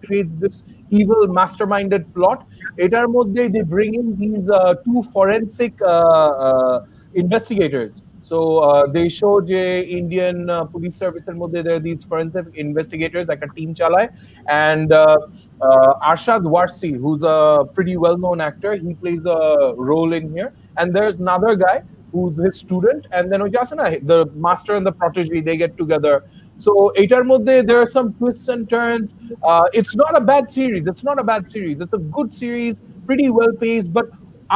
creates this evil masterminded plot. এটার মধ্যে they bring in these two forensic investigators. So they show যে Indian police service এর মধ্যে there are these forensic investigators, like a team চালায়, and Arshad Warsi, who's a pretty well-known actor, he plays a role in here, and there's another guy who's his student, and then ওই যে আছে না, the master and the protege, they get together. So এটার মধ্যে there are some twists and turns. It's not a bad series. It's a good series, pretty well paced, but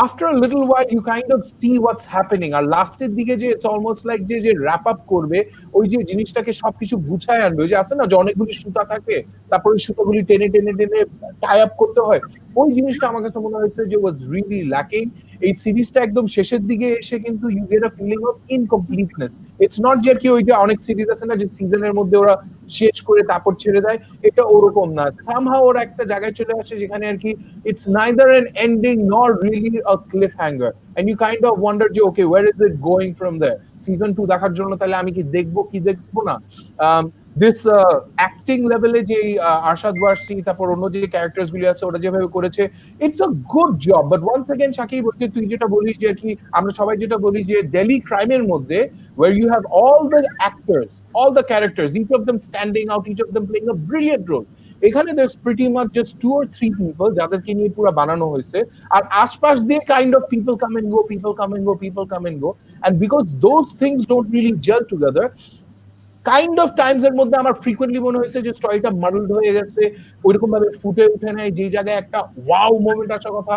after a little while you kind of see what's happening. আর লাস্টের দিকে যে it's almost like যে wrap up করবে, ওই যে জিনিসটাকে সবকিছু গুছায় আনবে, ওই যে আছে না যে অনেকগুলি সুতা থাকে, তারপর ওই সুতাগুলি টেনে টাই আপ করতে হয়, ওই জিনিসটা আমার কাছে মনে হয়েছে যে was really lacking. এই সিরিজটা একদম শেষের দিকে এসে কিন্তু you get a feeling of incompleteness. It's not যে কি ওই যে অনেক সিরিজ আছে না যে সিজনের মধ্যে ওরা শেষ করে তারপর ছেড়ে দেয়, এটা ওরকম না। somehow ওরা একটা জায়গায় চলে আসে যেখানে আর কি it's neither an ending nor really a cliffhanger, and you kind of wonder যে okay, where is it going from there? Season 2 দেখার জন্য তাহলে আমি কি দেখবো না। this acting লেভেলে যে আরশাদ ওয়ারসি, তারপর অন্য যে ক্যারেক্টার্স গুলি আছে ওরা যেভাবে করেছে, it's a good job. But once again Shakib, তুই যেটা বলিস যে কি আমরা সবাই যেটা বলি যে দিল্লি ক্রাইমের মধ্যে where you have all the actors, all the characters, each of them standing out, each of them playing a brilliant role, এখানে there's pretty much just 2 or 3 people যাদেরকে নিয়ে পুরো বানানো হয়েছে, আর আশপাশ দিয়ে kind of people come and go, and because those things don't really gel together, kind of Times এর মধ্যে আমার ফ্রিকোয়েন্টলি মনে হয়েছে যে স্টোরিটা মাডলড হয়ে গেছে, ওইরকম ভাবে ফুটে উঠে নাই। যে জায়গায় একটা ওয়াও মোমেন্ট আসার কথা,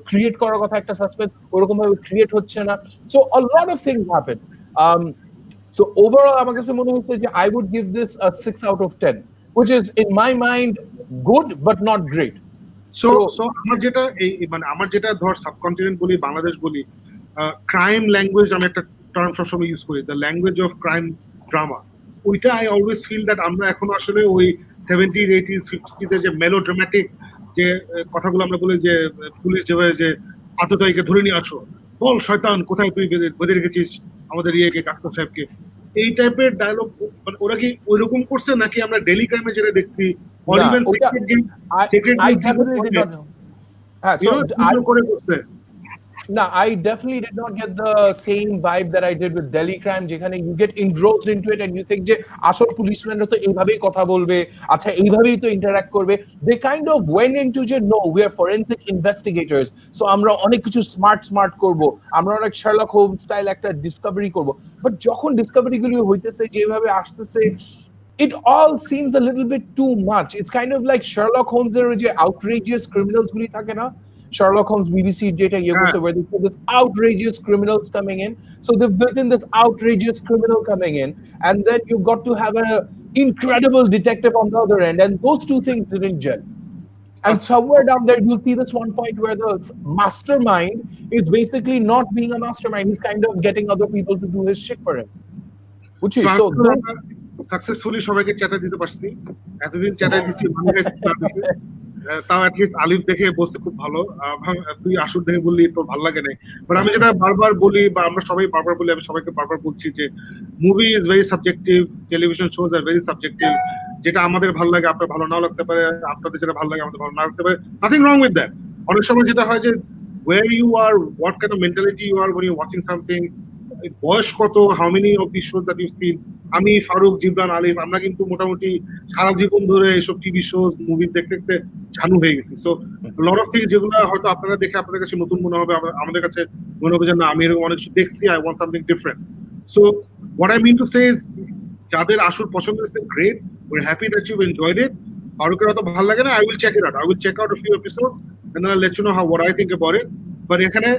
ক্রিয়েট করার কথা একটা সাসপেন্স, ওইরকম ভাবে ক্রিয়েট হচ্ছে না। So a lot of things happen. So overall আমার কাছে মনে হচ্ছে যে I would give this a 6 out of 10, which is in my mind good but not great. So আমার যেটা ধর সাবকন্টিনেন্ট বলি, বাংলাদেশ বলি, ক্রাইম ল্যাঙ্গুয়েজ আমি একটা টার্ম সবসময় ইউজ করি, the language of crime drama. ওইটা আই অলওয়েজ ফিল দ্যাট আমরা এখন আসলে ওই 70s 80s 50s এর যে মেলোড্রামাটিক যে কথাগুলো আমরা বলি, যে পুলিশ যেভাবে যে আততায়ীকে ধরে নিয়ে আসো, বল শয়তান কোথায় তুই বেঁধে রেখেছিস আমাদের ইয়েকে, ডাক্তার সাহেবকে, এই টাইপের ডায়লগ, মানে ওরা কি ওইরকম করছে নাকি আমরা ডেইলি ক্রাইমে যেটা দেখছি, or even Sacred I Games definitely did not know. করে করছে। No, I definitely did not get the same vibe that I did with Delhi Crime, যেখানে you get engrossed into it and you think যে আসল পুলিশম্যানরা তো এইভাবেই কথা বলবে, আচ্ছা এইভাবেই তো ইন্টারঅ্যাক্ট করবে। They kind of went into যে no, we are forensic investigators, so আমরা অনেক কিছু স্মার্ট করব, আমরা অনেক শার্লক হোমস স্টাইল একটা ডিসকভারি করব। বাট যখন ডিসকভারি গুলি হইতেছে, যেভাবে আসতেছে, it all seems a little bit too much. It's kind of like Sherlock Holmes এর যে outrageous criminals গুলি থাকে না, Sherlock Holmes BBC data where they put this outrageous criminals coming in. So they've built in this outrageous criminal coming in, and then you've got to have an incredible detective on the other end, and those two things didn't gel. And somewhere down there, you'll see this one point where the mastermind is basically not being a mastermind. He's kind of getting other people to do his shit for him. Which is so successfully সবাইকে চ্যাটা দিতে পারছি, এতদিন চ্যাটা দিচ্ছি তাও at least আলিফ দেখে বসতে খুব ভালো। তুই আসুর দেখে বললি তোর ভালো লাগে নাই, বাট আমি যেটা বারবার বলি বা আমরা সবাই বারবার বলি, আমি সবাইকে বারবার বলছি যে movie is very subjective, television shows are very subjective. যেটা আমাদের ভালো লাগে আপনার ভালো নাও লাগতে পারে, আপনাদের যেটা ভালো লাগে আমাদের ভালো না লাগতে পারে, নাথিং রং উইথ দ্যাট। অনেক সময় যেটা হয় যে where you are, what kind of mentality you are when you're watching something, বয়স কত, how many of the shows that you seen. আমি, ফারুক, জিবরান, আলিফ আমরা কিন্তু মোটামুটি সারা জীবন ধরে এইসব টিভি শোজ মুভিজ দেখতে দেখতে ঝানু হয়ে গেছি। সো লট অফ থিংস যেগুলো হয়তো আপনারা দেখে আপনাদের কাছে নতুন মনে হবে, আমাদের কাছে মনে হবে যে না আমি এরকম অনেক কিছু দেখছি, I want something different. So what I mean to say is যাদের আসল পছন্দ হয়েছে great, we are happy that you enjoyed it. ফারুকের অত ভালো লাগে না, I will check it out, I will check out a few episodes and I let you know how what I think about it. But এখানে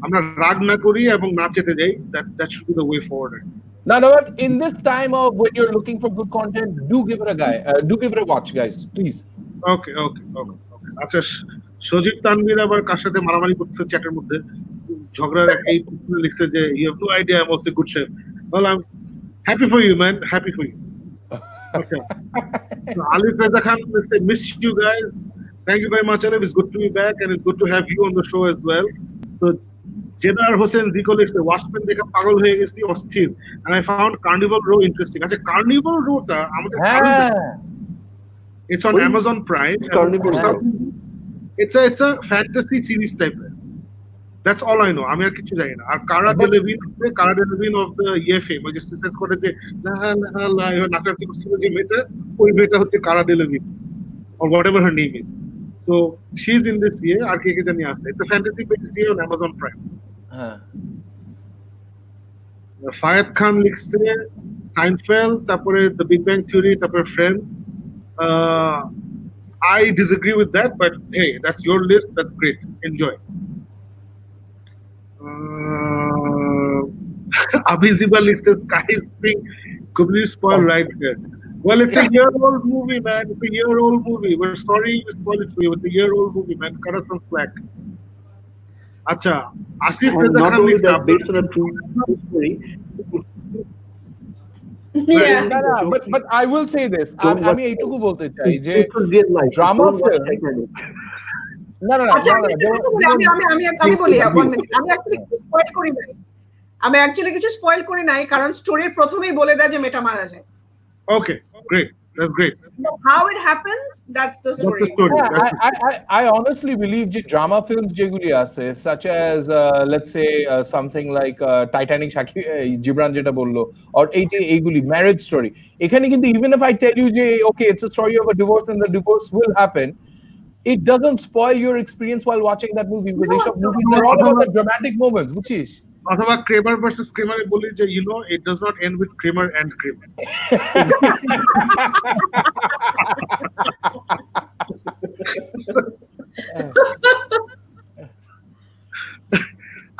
আমরা রাগ না করি এবং না চেতে যাই, that should be the way forward. No, but in this time of when you're looking for good content, do give it a watch, guys, please. Okay. আচ্ছা, সজীব তানভীর আবার কার সাথে মারামারি করতেছে চ্যাটের মধ্যে, ঝগড়ার এই লিখছে যে you have no idea I'm also a good chef. Well, I'm happy for you, man, happy for you. Okay. So, Alif Reza Khan said, miss you guys. Thank you very much, Alif. It's good to be back and it's good to have you on the show as well. So জেদার Hossain জিকো লিখছে watchman দেখে পাগল হয়ে গেছি অস্থির, and I found Carnival Row interesting. আচ্ছা, Carnival Row টা আমাদের it's on Amazon Prime. It's a fantasy series type. That's all I know. আমি আর কিছু জানি না। আর কারা ডেলেভিন অফ দ্য ফেম, ওই যে সুইসাইড স্কোয়াডে যে নাচানাচি করছিল যে মেয়েটা, ওই মেয়েটা হচ্ছে কারা ডেলেভিন or whatever her name is. So she's in this year. আর কে কে জানি আছে। It's a fantasy based on Amazon Prime. Fayad খান লিখছে সাইনফেল্ড, তারপরে দ্য বিগ ব্যাং থিওরি, তারপরে friends. I disagree with that, but hey, that's your list. That's great. Enjoy. Abhiziba lists Sky Spring. Could you spoil right here? Well, it's a year-old movie, man. It's a year-old movie. We're sorry we spoiled it for you. It's a year-old movie, man. Cut us some slack. Acha, Asif Reza Khan lists based on a true story. But I will say this. আমি এইটুকু বলতে চাই যে drama film আমি বলি, আমি actually কিছু spoil করি নাই, কারণ স্টোরির প্রথমেই বলে দেয় যে মেয়েটা মারা যায়। Okay, great. That's great. How it happens, that's the story. I honestly believe যে drama films যেগুলি আছে, such as let's say something like Titanic, Gibran যেটা বললো, or এইগুলি marriage story, এখানে কিন্তু even if I tell you যে okay, it's a story of a divorce and the divorce will happen, it doesn't spoil your experience while watching that movie, because এইসব movies are all about the dramatic moments, বুঝছিস? অথবা Kremer versus ক্রেমারে বলি যে it does not end with Kramer and Kramer.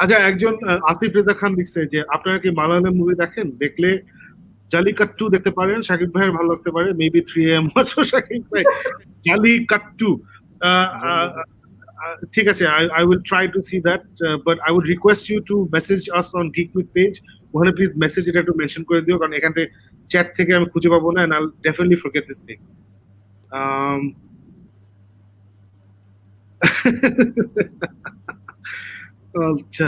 আচ্ছা, একজন আসিফ রেজা খান লিখছে যে আপনারা কি মালায়ালাম মুভি দেখেন? দেখলে জালিকাট্টু দেখতে পারেন, শাকিব ভাইয়ের ভালো লাগতে পারে। মেবি 3am শাকিব ভাই জালিকাট্টু। ঠিক আছে, I will try to see that, but I would request you to message us on Geek Myth page. ওখানে প্লিজ মেসেজ এটা একটু মেনশন করে দিও, কারণ এখান থেকে চ্যাট থেকে আমি খুঁজে পাবো না, and I'll definitely forget this thing. আচ্ছা,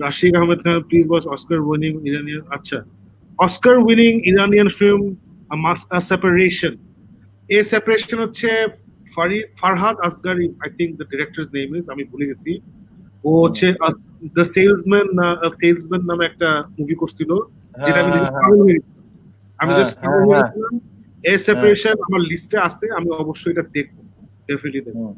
Rashid Ahmed Khan please watch Oscar winning Iranian. আচ্ছা, Oscar winning Iranian film A Separation. A Separation হচ্ছে Farhad আসগারি, I think the director's name is, আমি ভুলে গেছি। ও হচ্ছে দ্য সেলসম্যান নামে একটা মুভি করছিল, যেটা আমি জাস্ট A Separation আমার লিস্টে আছে, আমি অবশ্যই এটা দেখবো, ডেফিনেটলি দেখবো।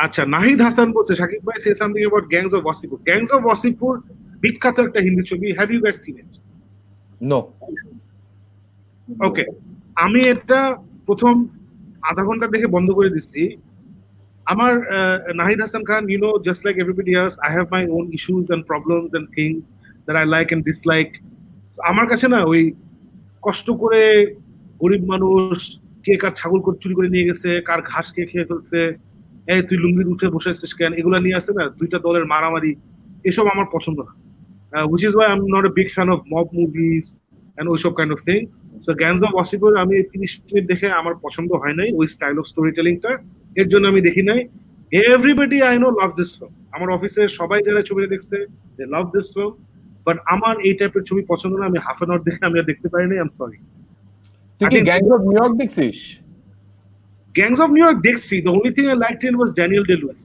আচ্ছা, নাহিদ হাসান বলছে শাকিব ভাই say something about Gangs of Wasseypur. Gangs of Wasseypur বিখ্যাত একটা হিন্দি ছবি, have you guys seen it? No. ওকে, আমি এটা প্রথম আধা ঘন্টা দেখে বন্ধ করে দিচ্ছি। আমার Nahid Hasan Khan, just like everybody else, I have my own issues and problems and things that I like and dislike. আমার কাছে না ওই কষ্ট করে গরিব মানুষ কে কার ছাগল চুরি করে নিয়ে গেছে, কার ঘাস কে খেয়ে ফেলছে, এই তুই লুঙ্গি উঠে বসে আসছিস কেন, এগুলা নিয়ে আসে না দুইটা দলের মারামারি, এসব আমার পছন্দ না। Which is why I'm not a big fan of mob movies and ওইসব kind of thing. So Gangs of Wasseypur আমি 30 মিনিট দেখে আমার পছন্দ হয় নাই ওই স্টাইল অফ স্টোরি টেলিংটা, এর জন্য আমি দেখি নাই। Everybody I know love this film, আমার অফিসের সবাই যারা ছবিটা দেখছে they love this film, but আমার এই টাইপের ছবি পছন্দ না। আমি হাফ অ্যান আওয়ার দেখে আমি আর দেখতে পারি নাই, আই এম সরি। তুই কি গ্যাংস অফ নিউ ইয়র্ক দেখছিস? Gangs of New York দেখছি, the only thing I liked in was Daniel Day-Lewis.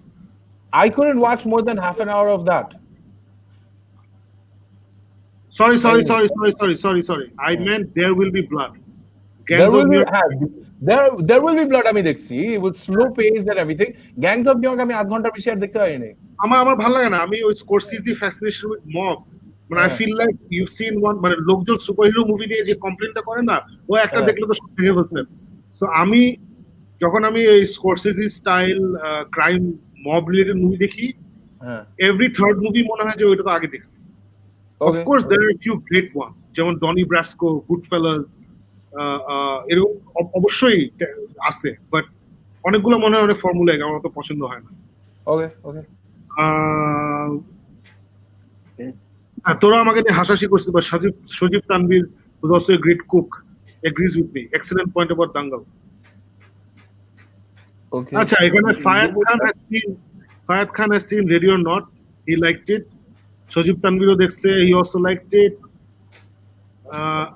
I couldn't watch more than half an hour of that. Sorry. I meant There Will Be Blood. There Gangs of will New be York. there will be blood আমি দেখছি, with slow pace and everything. Gangs of New York আমি 8 ঘন্টার বেশি আর দেখতে পারিনি। আমার ভালো লাগে না, আমি ওই স্কোরসেজি ফ্যাসিনেশন উইথ মব, মানে I feel like you seen one, মানে লোকজন সুপারহিরো মুভি নিয়ে যে কমপ্লেনটা করে না, ও একটা দেখলে তো সব ভেঙে ফেলছে। সো যখন আমি এই Scorsese style crime mob related movie দেখি, এভরি থার্ড মুভি মনে হয় যে ওইটা তো আগে দেখছি। Of course there are few great ones, যেমন ডনি ব্রাস্কো, গুডফেলাস, এরকম অবশ্যই আছে, বাট অনেকগুলো মনে হয় অনেক ফর্মুলা আমার অত পছন্দ হয় না। ওকে তোরা আমাকে নিয়ে হাসাহাসি করছিস, বা সজীব Tanvir was also a great cook, agrees with me, excellent point about Dangal. Okay. আচ্ছা, এখানে ফায়াদ খান has seen Ready or Not, he liked it. সজীব তানভীরও দেখছে, he also liked it.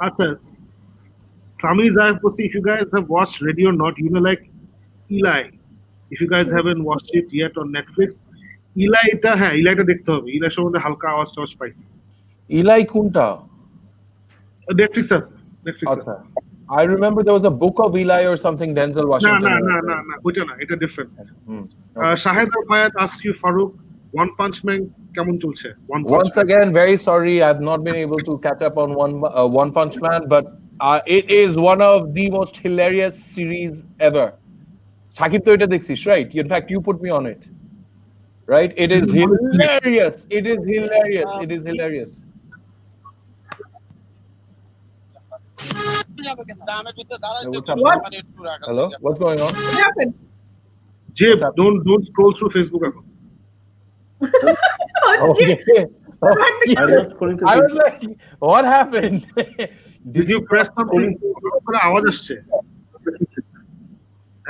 আচ্ছা, Sami Zaif Pusi, if you guys have watched Ready or Not, you may like Eli. If you guys haven't watched it yet on Netflix, ইলাইটা দেখতে হবে। ইলাই সম্বন্ধে হালকা আওয়াজ পাইছি। ইলাই কোনটা? নেটফ্লিক্স আছে। আচ্ছা, I remember there was a book of Eli or something, Denzel Washington. না, ওইটা না, এটা ডিফারেন্ট। শাহেদ আর Fayad asked you, Farooq, One Punch Man কেমন চলছে? Once again, very sorry, I've not been able to catch up on One Punch Man, but it is one of the most hilarious series ever. Shakib to এটা দেখছিস, right? In fact, you put me on it. Right? It is hilarious. What? Hello? What's going on? What happened? Jib, don't scroll through Facebook এখন। Okay. I was like, what happened? Did you press something? আওয়াজ আসছে।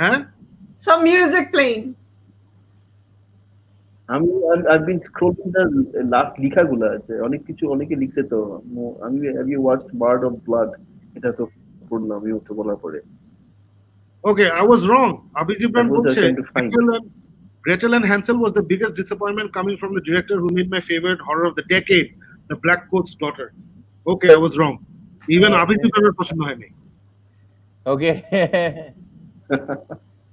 হ্যাঁ? Some music playing. I've been scrolling the last লিখাগুলো আছে, অনেক কিছু অনেকে লিখছে তো। have you watched Bard of Blood? এটা তো পড়লাম ইউটিউব বলার পরে। Okay, I was wrong. Abhijit Brand বলছে Gretel and Hansel was the biggest disappointment coming from the director who made my favorite horror of the decade, The Black Coat's Daughter. Okay, I was wrong. Even Abhijit Brand পছন্দ হয়নি। Okay.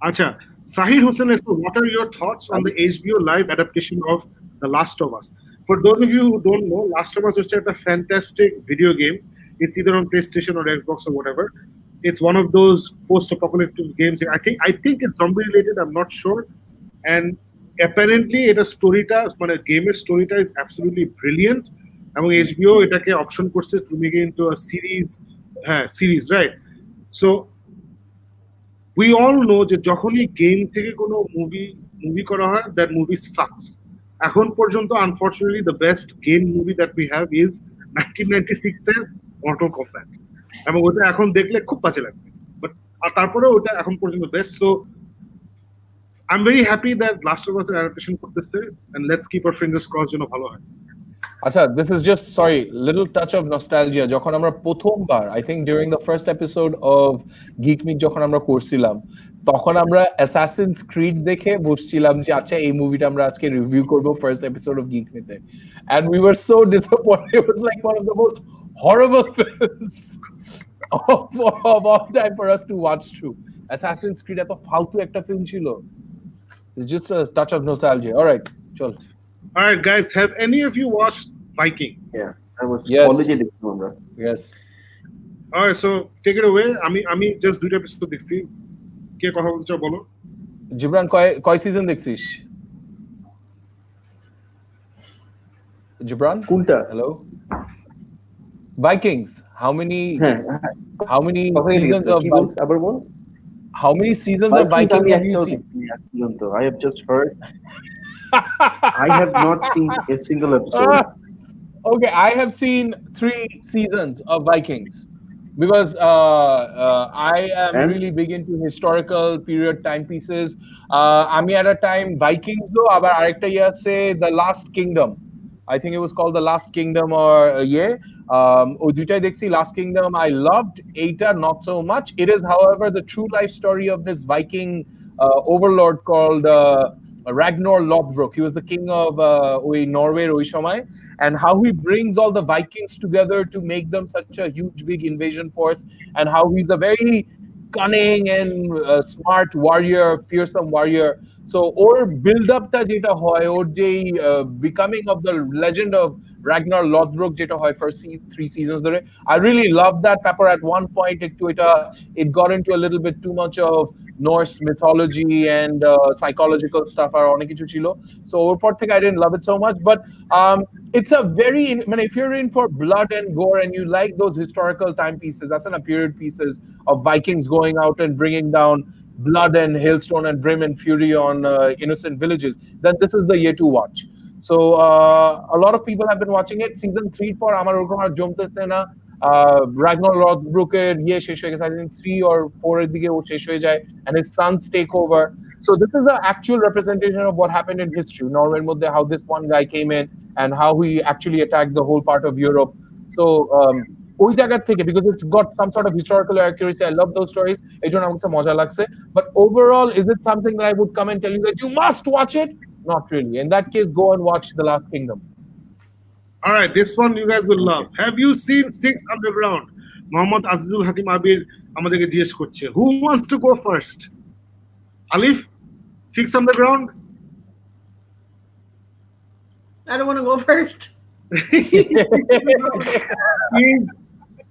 Acha, Sahir Hussain, what are your thoughts on the HBO live adaptation of The Last of Us? For those of you who don't know, Last of Us is a fantastic video game. It's either on PlayStation or Xbox or whatever. It's one of those post-apocalyptic games. I think it's zombie related. I'm not sure. And apparently, a gamer storyটা is absolutely brilliant. এবং HBO এটাকে option করছে to make it into a series, right? So we all know যে যখনই game থেকে কোনো movie করা হয়, that movie sucks. এখন পর্যন্ত unfortunately the best game movie that we have is 1996 এর Mortal Kombat, এবং ওটা এখন দেখলে খুব বাজে লাগবে, বাট তারপরে ওটা এখন পর্যন্ত best. So I'm very happy that Last of Us adaptation করতেছে, and let's keep our fingers crossed যেন ভালো হয়। আচ্ছা, this is just little touch of nostalgia. যখন আমরা প্রথমবার, I think during the first episode of Geek Myth যখন আমরা করছিলাম, তখন আমরা Assassin's Creed দেখে বসছিলাম যে আচ্ছা এই মুভিটা আমরা আজকে রিভিউ করব first episode of Geek Myth, and we were so disappointed. It was like one of the most horrible films of all time for us to watch through. Assassin's Creed এত ফালতু একটা ফিল্ম ছিল। It's just a touch of nostalgia. All right, চল। All right, guys, have any of you watched Vikings? Yeah, I was Yes. already দেখলাম আমরা। Yes. All right, so take it away. আমি just দুইটা episode দেখছি, কে কথা বলতে চাও বলো। জিবরান কয় সিজন দেখছিস? জিবরান কোনটা? Hello. Vikings. How many seasons of আবার বল। How many seasons of Vikings Vikings আমি have you একটাও seen? দেখিনি আজ পর্যন্ত. I have just heard. I have not seen a single episode. Okay, I have seen 3 seasons of Vikings because I am And really big into historical period timepieces. আমি at a time Vikings though, আবার আরেকটা ইয়ে আছে The Last Kingdom. I think it was called The Last Kingdom or ওই দুইটাই দেখছি. Last Kingdom I loved, এইটা not so much. It is, however, the true life story of this Viking overlord called Ragnar Lothbrok. He was the king of ওই নরওয়ের ওই সময়, and how he brings all the Vikings together to make them such a huge, big invasion force, and how he's a very cunning and smart warrior, fearsome warrior. So, or build up ta jeta hoy, or the becoming of the legend of Ragnar Lothbrok jeta hoy for 3 seasons dhore. I really loved that. Pepper at one point it got into a little bit too much of Norse mythology and psychological stuff আর অনেক কিছু ছিল. So ওর পর থেকে I didn't love it so much, but it's a very, I mean, if you're in for blood and gore and you like those historical timepieces, that's a period pieces of Vikings going out and bringing down blood and hailstone and brim and fury on innocent villages, then this is the year to watch. So a lot of people have been watching it. Season 3 পর আমার ওরকম আর জমতেছে না. Ragnar Lothbroker শেষ হয়ে গেছে, I think 3 or 4 এর দিকে ও শেষ হয়ে যায়, and his sons take over. So this is the actual representation of what happened in history. Norway মধ্যে how this one guy came in and how he actually attacked the whole part of Europe. So ওই জায়গা থেকে, because it's got some sort of historical accuracy, I love those stories. এই জন্য আমার কাছে মজা লাগছে. But overall, is it something that I would come and tell you guys you must watch it? Not really. In that case, go and watch The Last Kingdom. All right, this one you guys will love. Have you seen Six Underground? Mohammad Azizul Hakim Abir আমাদেরকে জিজ্ঞেস করছে. Who wants to go first? Alif, Six Underground? I don't want to go first.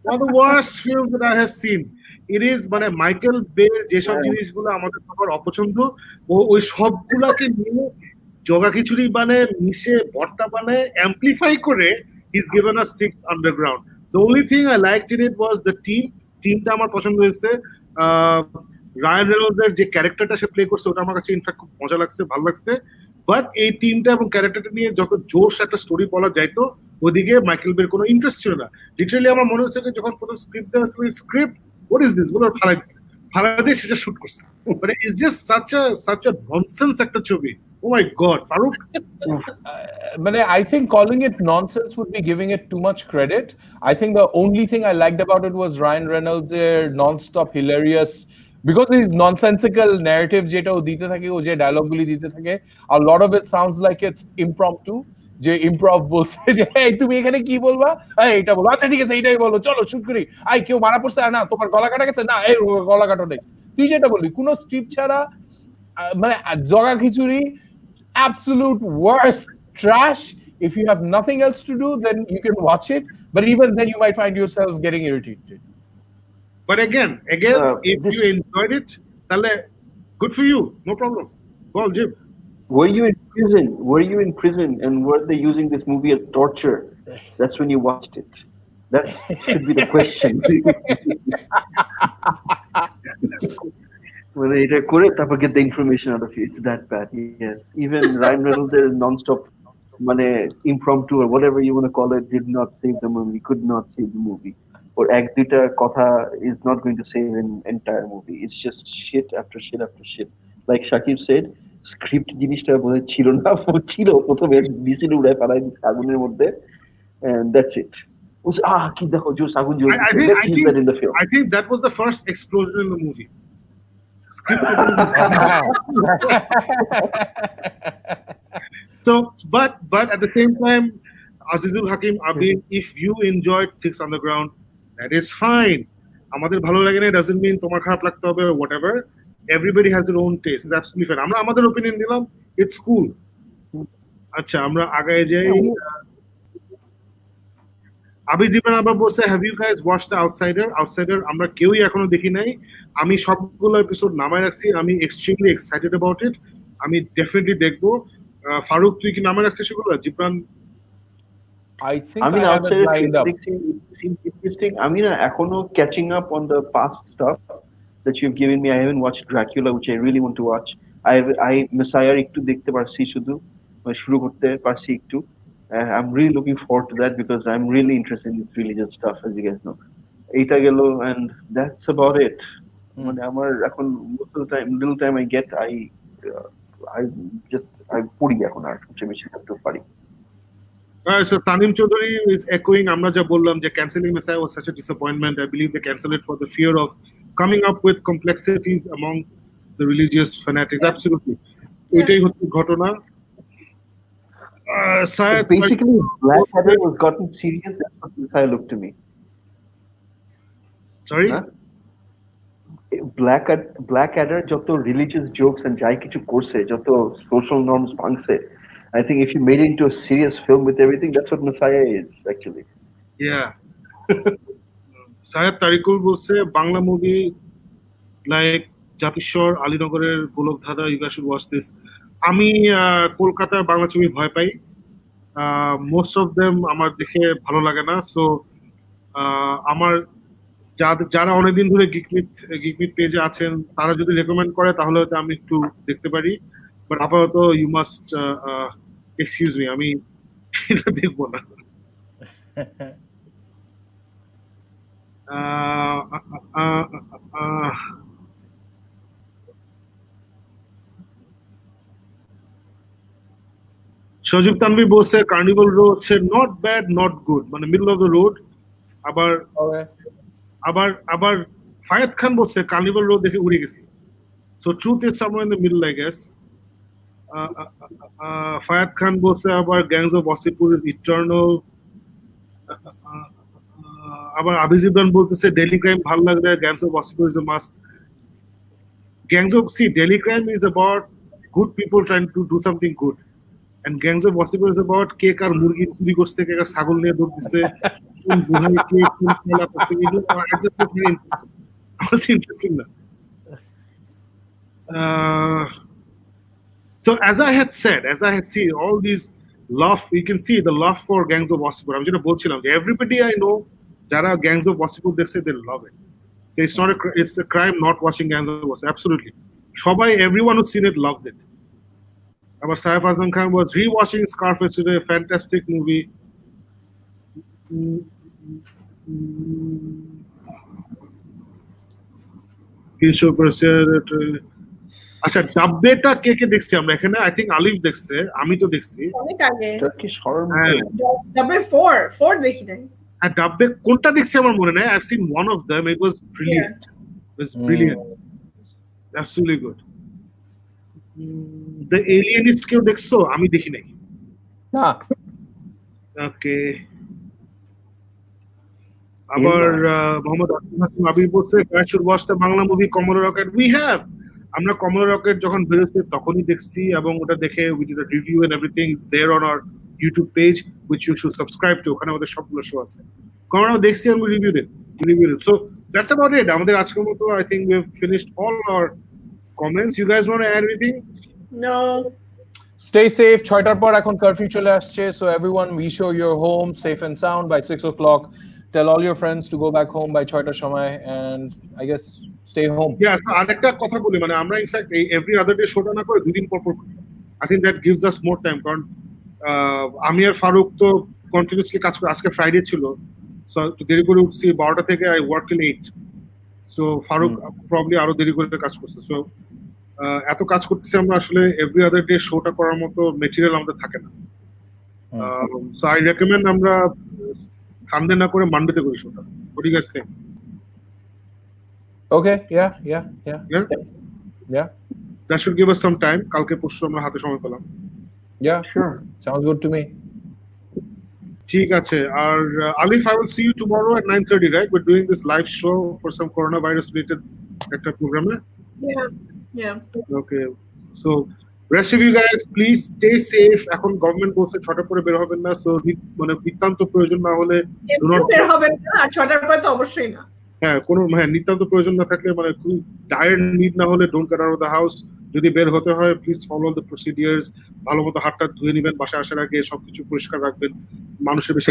One of the worst films that I have seen. It is মানে Michael বের যেসব জিনিসগুলো আমাদের সবার অপছন্দ, ও ওই সবগুলাকে নিয়ে জগা খিচুড়ি বানায়, মিশে ভর্তা বানায়, অ্যাম্পলিফাই করে he's given us Six Underground. The only thing I liked in it was the টিমটা আমার পছন্দ হয়েছে. রায়ান রেনল্ডস এর যে ক্যারেক্টারটা সে প্লে করছে ওটা আমার কাছে ইনফ্যাক্ট খুব মজা লাগছে, ভালো লাগছে. বাট এই টিমটা এবং ক্যারেক্টারটা নিয়ে যখন জোশ একটা স্টোরি বলা যাইতো, ওদিকে মাইকেল বের কোনো ইন্টারেস্ট ছিল না. লিটারালি আমার মনে হচ্ছে যে যখন প্রথম স্ক্রিপ্ট দেওয়া ছিল, স্ক্রিপ্ট হোয়াট ইজ দিস বলে ফালাই দিচ্ছে, ফালাই দিয়ে সেটা শুট করছে. মানে it's just such a nonsense একটা ছবি. Oh my God, Farooq. But I think calling it nonsense would be giving it too much credit. I think the only thing I liked about it was Ryan Reynolds' non-stop hilarious, because his nonsensical narrative যেটা ও দিতে থাকে, ও যে dialogue গুলি দিতে থাকে, a lot of it sounds like it's impromptu. যে ইমপ্রভ বলছে যে এই তুমি এখানে কি বলবা, এইটা বলো, আচ্ছা ঠিক আছে এইটাই বলো, চলো শুট করি, আই কেউ মারা পড়ছে, না তোমার গলা কাটা গেছে, না এই গলা কাটো নেক্সট, তুই যেটা বললি কোনো স্ক্রিপ্ট ছাড়া, মানে জগা খিচুড়ি, absolute worst trash. If you have nothing else to do, then you can watch it, but even then you might find yourself getting irritated. But again, if you enjoyed it, তাহলে good for you, no problem. Well, Jim. Were you in prison and were they using this movie as torture? That's when you watched it. That should be the question. When they record it, get the information out of you. It's that bad. Yes. Even Ryan Reynolds' non-stop impromptu or whatever you want to call it did not save the movie. Could not save the movie. Or Agdita Kotha is not going to save an entire movie. It's just shit after shit after shit. Like Shakib said, script জিনিসটা বলে ছিল না, ছিল প্রথমে DC উড়ায় পালাই আগুনের মধ্যে, and that's it. কি দেখো জোস আগুন জ্বলছে. I think that was the first explosion in the movie. So, but at the same time, Azizul Hakim Abir, if you enjoyed Six Underground, that is fine. আমাদের ভালো লাগে না doesn't mean তোমার খারাপ লাগতে হবে or whatever. Everybody has their own taste. It's absolutely fine. আমরা আমাদের opinion দিলাম, it's cool. আচ্ছা, আমরা আগায় যাই. আবিজিবান আবার বলছে, have you guys watched The Outsider? আমরা কেউই এখনো দেখি নাই. আমি সবগুলো এপিসোড নামায় রাখছি. আমি extremely excited about it. আমি definitely দেখবো. ফারুক, তুই কি নামায় রাখছিস সেগুলো? Jibran? I think I have it lined up. Interesting. আমি না এখনো catching up on the past stuff. that you've given me. I haven't watched Dracula, which I really want to watch. I Messiah একটু দেখতে পারছি শুধু, শুরু করতে পারছি একটু. I'm really looking forward to that because I'm really interested in religious stuff, as you guys know. এইটা গেল, and that's about it. মানে আমার এখন little time I get, I পড়ি এখন আর সবচেয়ে বেশি করতে পারি. So Tanim Chaudhary is echoing আমরা যা বললাম যে cancelling Messiah was such a disappointment. I believe they cancelled it for the fear of coming up with complexities among the religious fanatics. Absolutely. ওইটাই হচ্ছে ঘটনা. Basically, Blackadder was gotten serious. That's what Messiah looked to me. Sorry? Huh? Blackadder যত religious jokes and যাই কিছু করছে, যত social norms ভাঙছে, I think if you made it into a serious film with everything, that's what Messiah is actually. Yeah. Syed Tarikul বলছে Bangla movie like Jatishwar, আলীনগরের গোলকধাঁধা, you guys should watch this. আমি কলকাতার বাংলা ছবি ভয় পাই. মোস্ট অফ দেম আমার দেখে ভালো লাগে না. সো আমার যারা অনেকদিন ধরে গিক মিথ পেজে আছেন তারা যদি রেকমেন্ড করে তাহলে হয়তো আমি একটু দেখতে পারি, বাট আপাতত ইউ মাস্ট এক্সকিউজ মি, আমি এটা দেখবো না. সজীব তানভীর বলছে কার্নিভাল রো হচ্ছে নট ব্যাড নট গুড, মানে মিডল অফ দ্য রোড. আবার আবার আবার ফায়াদ খান বলছে কার্নিভাল রো দেখে উড়ে গেছি. So truth is somewhere in the middle, I guess. Fayad Khan বলছে আবার Gangs of Wasseypur is eternal. আবার আবিজ ইবরান বলতেছে ডেইলি ক্রাইম ভালো লাগলে Gangs of Wasseypur is a must. Gangs of Delhi Crime is about good people trying to do something good, and gangs of Wasseypur is about কে কার মুরগি চুরি করছে, কে কার ছাগল নিয়ে দৌড় দিচ্ছে, কোন গুহায় কে কোন খেলা করছে, এগুলো ইন্টারেস্টিং না. So as I had seen all these love, you can see the love for gangs of Wasseypur. আমি যেটা বলছিলাম যে everybody I know যারা gangs of Wasseypur দেখছে they love it. It's a crime not watching gangs of Wasseypur. Absolutely. সবাই, everyone who's seen it loves it. Our Saif Azam Khan was rewatching Scarface today, a fantastic movie. আচ্ছা, ডাব্বেটা কে কে দেখছি আমরা এখানে? I think আলিফ দেখছে, আমি তো দেখছি অনেক আগে। ডাব্বে 4 দেখি নাই। আর ডাব্বে কোনটা দেখছি আমার মনে নাই. I've seen one of them. It was brilliant. It was brilliant. Absolutely good. The Alienist কেউ দেখছো? আমি দেখি নাই. না. ওকে. আবার মোহাম্মদ হাসিম আবির বলছে I should watch the Bangla movie Kamala rocket. We have. আমরা কমলা রকেট যখন বেরোচ্ছে তখনই দেখছি এবং ওটা দেখে we did a review and everything is there on our YouTube page which you should subscribe to. ওখানে আমাদের সবগুলো শো আছে. কমলা দেখছি and we reviewed it. So that's about it. আমাদের আজকের মতো I think we've finished all our comments. You guys want to add anything? No. Stay safe. 6টার পর এখন কারফিউ চলে আসছে, so everyone be sure you're home safe and sound by 6 o'clock. Tell all your friends to go back home by 6টার সময় and I guess stay home. Yeah, so আরেকটা কথা বলি, মানে আমরা in fact every other day শোটা না করে দুদিন পর পর, I think that gives us more time, কারণ আমি আর ফারুক তো কন্টিনিউয়াসলি কাজ করে. আজকে ফ্রাইডে ছিল, সো দেরি করে উঠছি 12টা থেকে I work till 8. So Faruk probably আরো দেরি করে কাজ করছে. সো এত কাজ করতেছি আমরা, আসলে এভরি আদার ডে শোটা করার মতো মেটেরিয়াল আমাদের থাকে না. সো আই রেকমেন্ড আমরা সানডে না করে মানডেতে করি শোটা. What do you guys think? Okay, yeah. That should give us some time. কালকে পরশু আমরা হাতে সময় পেলাম. Yeah, sure. Sounds good to me. ঠিক আছে. আর আলিফ, I will see you tomorrow at 9:30, right? We're doing this live show for some coronavirus related একটা প্রোগ্রামে. Yeah. Okay. So rest of you guys please stay safe. এখন government বলছে 6টার পরে বের হবেন না, সো মানে নিতান্ত প্রয়োজন না হলে বের হবেন না, আর 6টার পরে তো অবশ্যই না. কোনো নিতান্ত প্রয়োজন না থাকলে, মানে খুব ডায়ার নিড না হলে don't get out of the house. যদি বের হতে হয় প্লিজ ফলো দ্য প্রসিডিউরস. ভালো মতো হাতটা ধুয়ে নেবেন, বাসায় আসার আগে সবকিছু পরিষ্কার রাখবেন, মানুষের বেশি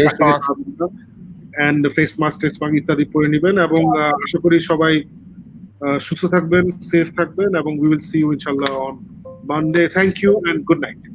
এন্ড ফেস মাস্ক ইত্যাদি পরে নেবেন. এবং আশা করি সবাই সুস্থ থাকবেন, সেফ থাকবেন, এবং উই উইল সি ইউ ইনশাআল্লাহ on Monday. Thank you and good night.